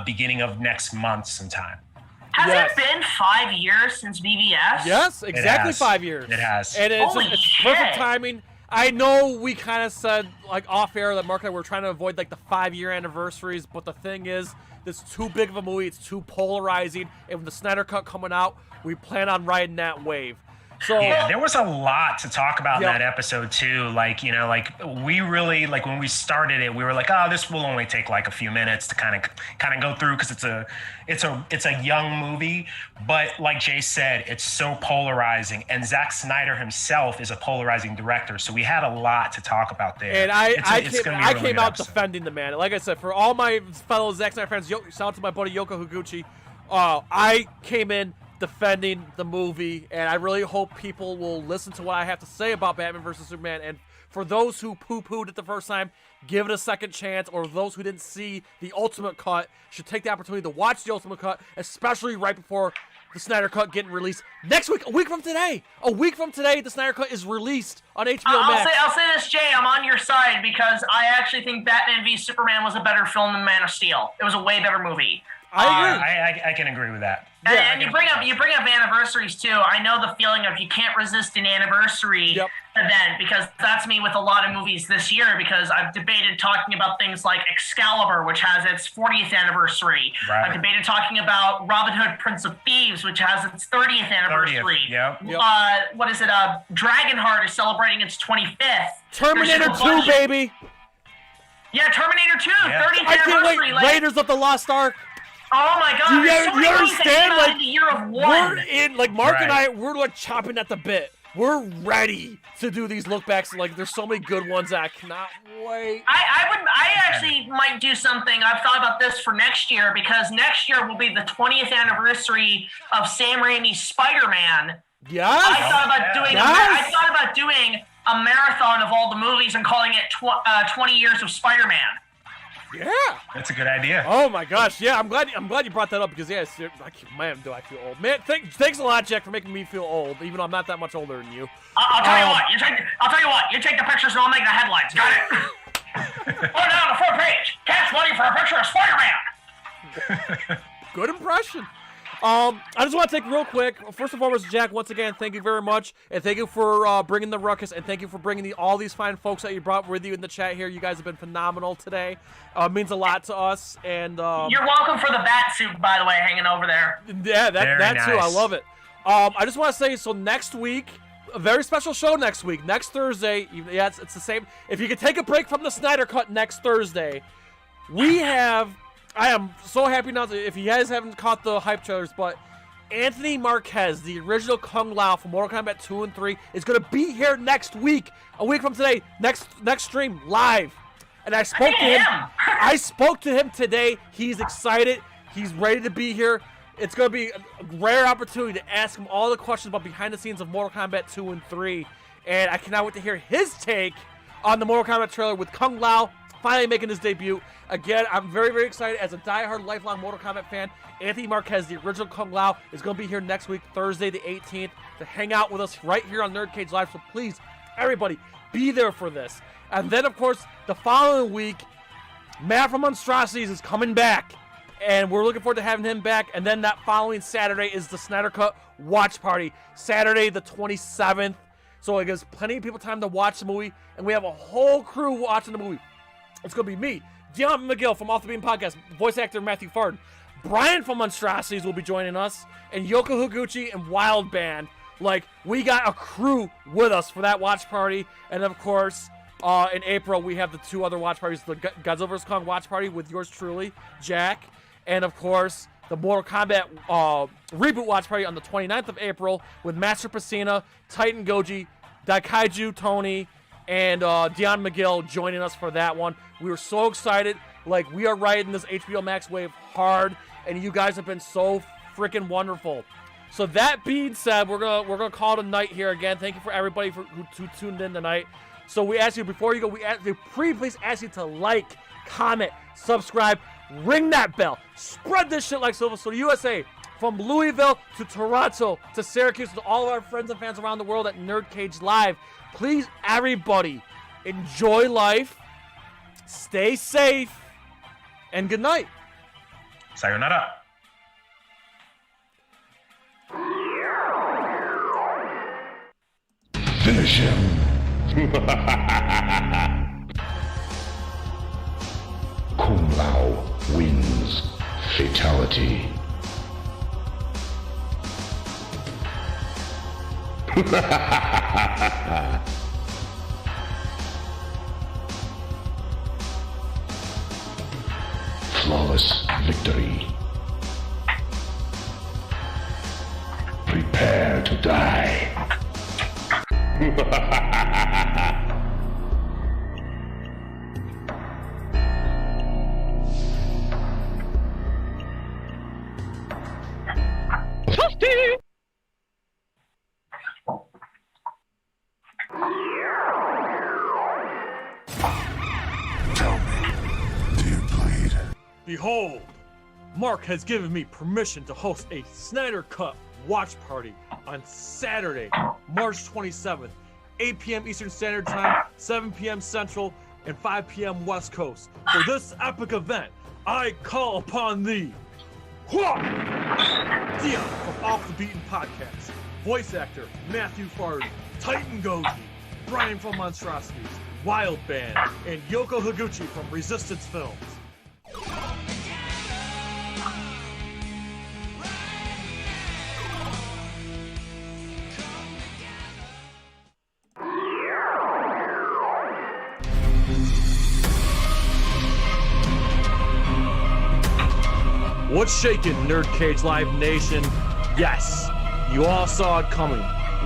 Speaker 2: beginning of next month sometime.
Speaker 6: Has it been 5 years since BVS?
Speaker 7: Yes, exactly 5 years.
Speaker 2: It has.
Speaker 7: And it's perfect timing. I know we kind of said, like, off air that Mark and I were trying to avoid, like, the 5-year anniversaries, but the thing is, this is too big of a movie. It's too polarizing. And with the Snyder Cut coming out, we plan on riding that wave. So
Speaker 2: yeah, there was a lot to talk about in that episode too. Like, you know, like we really, like when we started it, we were like, oh, this will only take like a few minutes to kind of go through because it's a young movie. But like Jay said, it's so polarizing, and Zack Snyder himself is a polarizing director, so we had a lot to talk about there.
Speaker 7: And I came out defending the man. Like I said, for all my fellow Zack Snyder fans, shout out to my buddy Yoko Higuchi. I came in defending the movie, and I really hope people will listen to what I have to say about Batman vs. Superman. And for those who poo-pooed it the first time, give it a second chance, or those who didn't see the Ultimate Cut should take the opportunity to watch the Ultimate Cut, especially right before the Snyder Cut getting released next week, a week from today. A week from today, the Snyder Cut is released on HBO Max.
Speaker 6: I'll say this, Jay, I'm on your side because I actually think Batman v Superman was a better film than Man of Steel. It was a way better movie.
Speaker 7: I agree.
Speaker 2: I can agree with that.
Speaker 6: And you bring up anniversaries too. I know the feeling of you can't resist an anniversary event, because that's me with a lot of movies this year, because I've debated talking about things like Excalibur, which has its 40th anniversary. Right. I've debated talking about Robin Hood, Prince of Thieves, which has its 30th anniversary. What is it? Dragonheart is celebrating its 25th.
Speaker 7: Terminator 2, baby.
Speaker 6: Yeah, Terminator 2, 30th anniversary.
Speaker 7: I can't wait. Raiders of the Lost Ark.
Speaker 6: Oh my God!
Speaker 7: Do you understand? Like,
Speaker 6: the year of one.
Speaker 7: We're in, like, Mark and I, we're like chopping at the bit. We're ready to do these look backs. Like, there's so many good ones that I cannot wait.
Speaker 6: I actually might do something. I've thought about this for next year, because next year will be the 20th anniversary of Sam Raimi's Spider-Man.
Speaker 7: Yes.
Speaker 6: I thought about doing a marathon of all the movies and calling it 20 years of Spider-Man.
Speaker 7: Yeah,
Speaker 2: that's a good idea.
Speaker 7: Oh my gosh, yeah, I'm glad you brought that up, because man, do I feel old. Man, thanks a lot, Jack, for making me feel old, even though I'm not that much older than you.
Speaker 6: I'll tell you what. You take the pictures and I'll make the headlines. Got it? Put it on the front page. Cash money for a picture of Spider-Man.
Speaker 7: Good impression. I just want to take real quick. First and foremost, Jack, once again, thank you very much, and thank you for bringing the ruckus, and thank you for bringing all these fine folks that you brought with you in the chat here. You guys have been phenomenal today. It means a lot to us, and
Speaker 6: you're welcome for the bat suit, by the way, hanging over there.
Speaker 7: Yeah, that nice. Too. I love it. I just want to say, so next week, a very special show next week, next Thursday. Yeah, it's the same. If you could take a break from the Snyder Cut next Thursday, we have. I am so happy now, if you guys haven't caught the hype trailers, but Anthony Marquez, the original Kung Lao from Mortal Kombat 2 and 3, is going to be here next week, a week from today, next stream, live. And I spoke to him. I spoke to him today. He's excited. He's ready to be here. It's going to be a rare opportunity to ask him all the questions about behind the scenes of Mortal Kombat 2 and 3. And I cannot wait to hear his take on the Mortal Kombat trailer with Kung Lao finally making his debut. Again, I'm very, very excited. As a diehard, lifelong Mortal Kombat fan, Anthony Marquez, the original Kung Lao, is going to be here next week, Thursday the 18th, to hang out with us right here on NerdCage Live. So please, everybody, be there for this. And then, of course, the following week, Matt from Monstrosities is coming back. And we're looking forward to having him back. And then that following Saturday is the Snyder Cut Watch Party, Saturday the 27th. So it gives plenty of people time to watch the movie. And we have a whole crew watching the movie. It's going to be me, Dion McGill from Off the Beam Podcast, voice actor Matthew Forden. Brian from Monstrosities will be joining us, and Yoko Higuchi and Wild Band. Like, we got a crew with us for that watch party. And, of course, in April, we have the two other watch parties, the Godzilla vs. Kong watch party with yours truly, Jack. And, of course, the Mortal Kombat reboot watch party on the 29th of April with Master Pacina, Titan Goji, Daikaiju Tony, and Dion McGill joining us for that one. We were so excited. Like, we are riding this HBO Max wave hard, and you guys have been so freaking wonderful. So that being said, we're gonna call it a night here again. Thank you for everybody who tuned in tonight. So we ask you, before you go, please ask you to like, comment, subscribe, ring that bell, spread this shit like silver. So the USA, from Louisville to Toronto to Syracuse to all of our friends and fans around the world at NerdCage Live. Please, everybody, enjoy life, stay safe, and good night.
Speaker 2: Sayonara.
Speaker 4: Finish him. Kung Lao wins. Fatality. Flawless victory. Prepare to die. Tell me, do you bleed?
Speaker 1: Behold, Mark has given me permission to host a Snyder Cut watch party on Saturday, March 27th, 8 p.m. Eastern Standard Time, 7 p.m. Central, and 5 p.m. West Coast. For this epic event, I call upon thee, Dion from Off the Beaten Podcast, voice actor Matthew Forden, Titan Goji, Brian from Monstrosities, Wild Band, and Yoko Higuchi from Resistance Films. What's shaking, NerdCage Live Nation? Yes, you all saw it coming.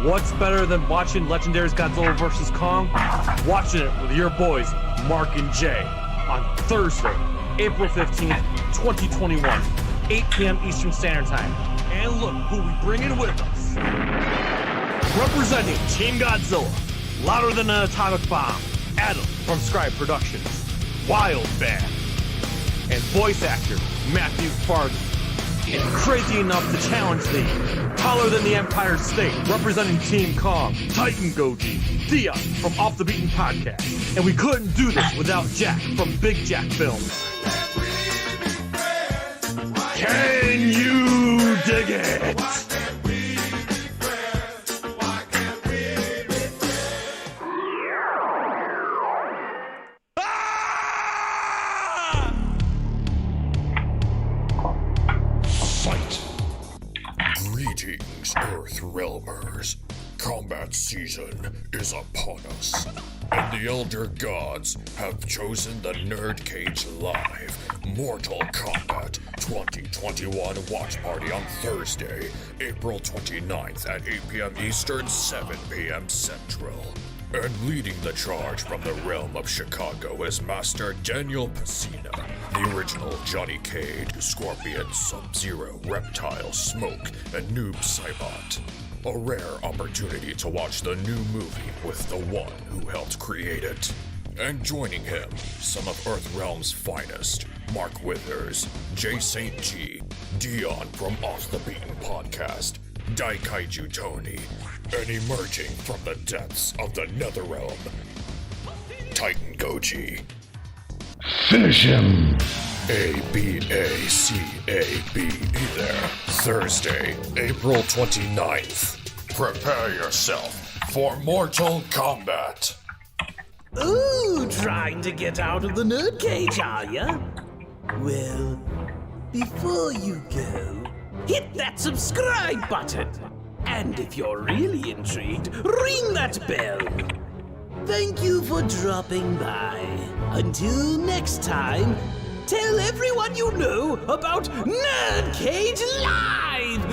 Speaker 1: What's better than watching Legendary's Godzilla vs. Kong? Watching it with your boys, Mark and Jay, on Thursday, April 15th, 2021, 8 p.m. Eastern Standard Time. And look who we bringing with us. Representing Team Godzilla, louder than an atomic bomb, Adam from Scrye Productions, Wild Band, and voice actor Matthew Forden. And crazy enough to challenge thee, taller than the Empire State, representing Team Kong, Titan Goji, Dion from Off the Beaten Podcast. And we couldn't do this without Jack from BigJackFilms. Can you dig it?
Speaker 5: Greetings, Earth Realmers. Combat season is upon us, and the Elder Gods have chosen the NerdCage Live Mortal Kombat 2021 watch party on Thursday, April 29th at 8 p.m. Eastern, 7 p.m. Central. And leading the charge from the realm of Chicago is Master Daniel Pacina, the original Johnny Cage, Scorpion, Sub-Zero, Reptile, Smoke, and Noob Saibot. A rare opportunity to watch the new movie with the one who helped create it. And joining him, some of Earthrealm's finest, Mark Withers, Jay St. G, Dion from Off the Beaten Podcast, Daikaiju Tony, and emerging from the depths of the Netherrealm, Titan Goji.
Speaker 4: Finish him.
Speaker 5: ABACABE there. Thursday, April 29th. Prepare yourself for Mortal Kombat.
Speaker 3: Ooh, trying to get out of the nerd cage, are ya? Well, before you go, hit that subscribe button. And if you're really intrigued, ring that bell. Thank you for dropping by. Until next time, tell everyone you know about NerdCage Live!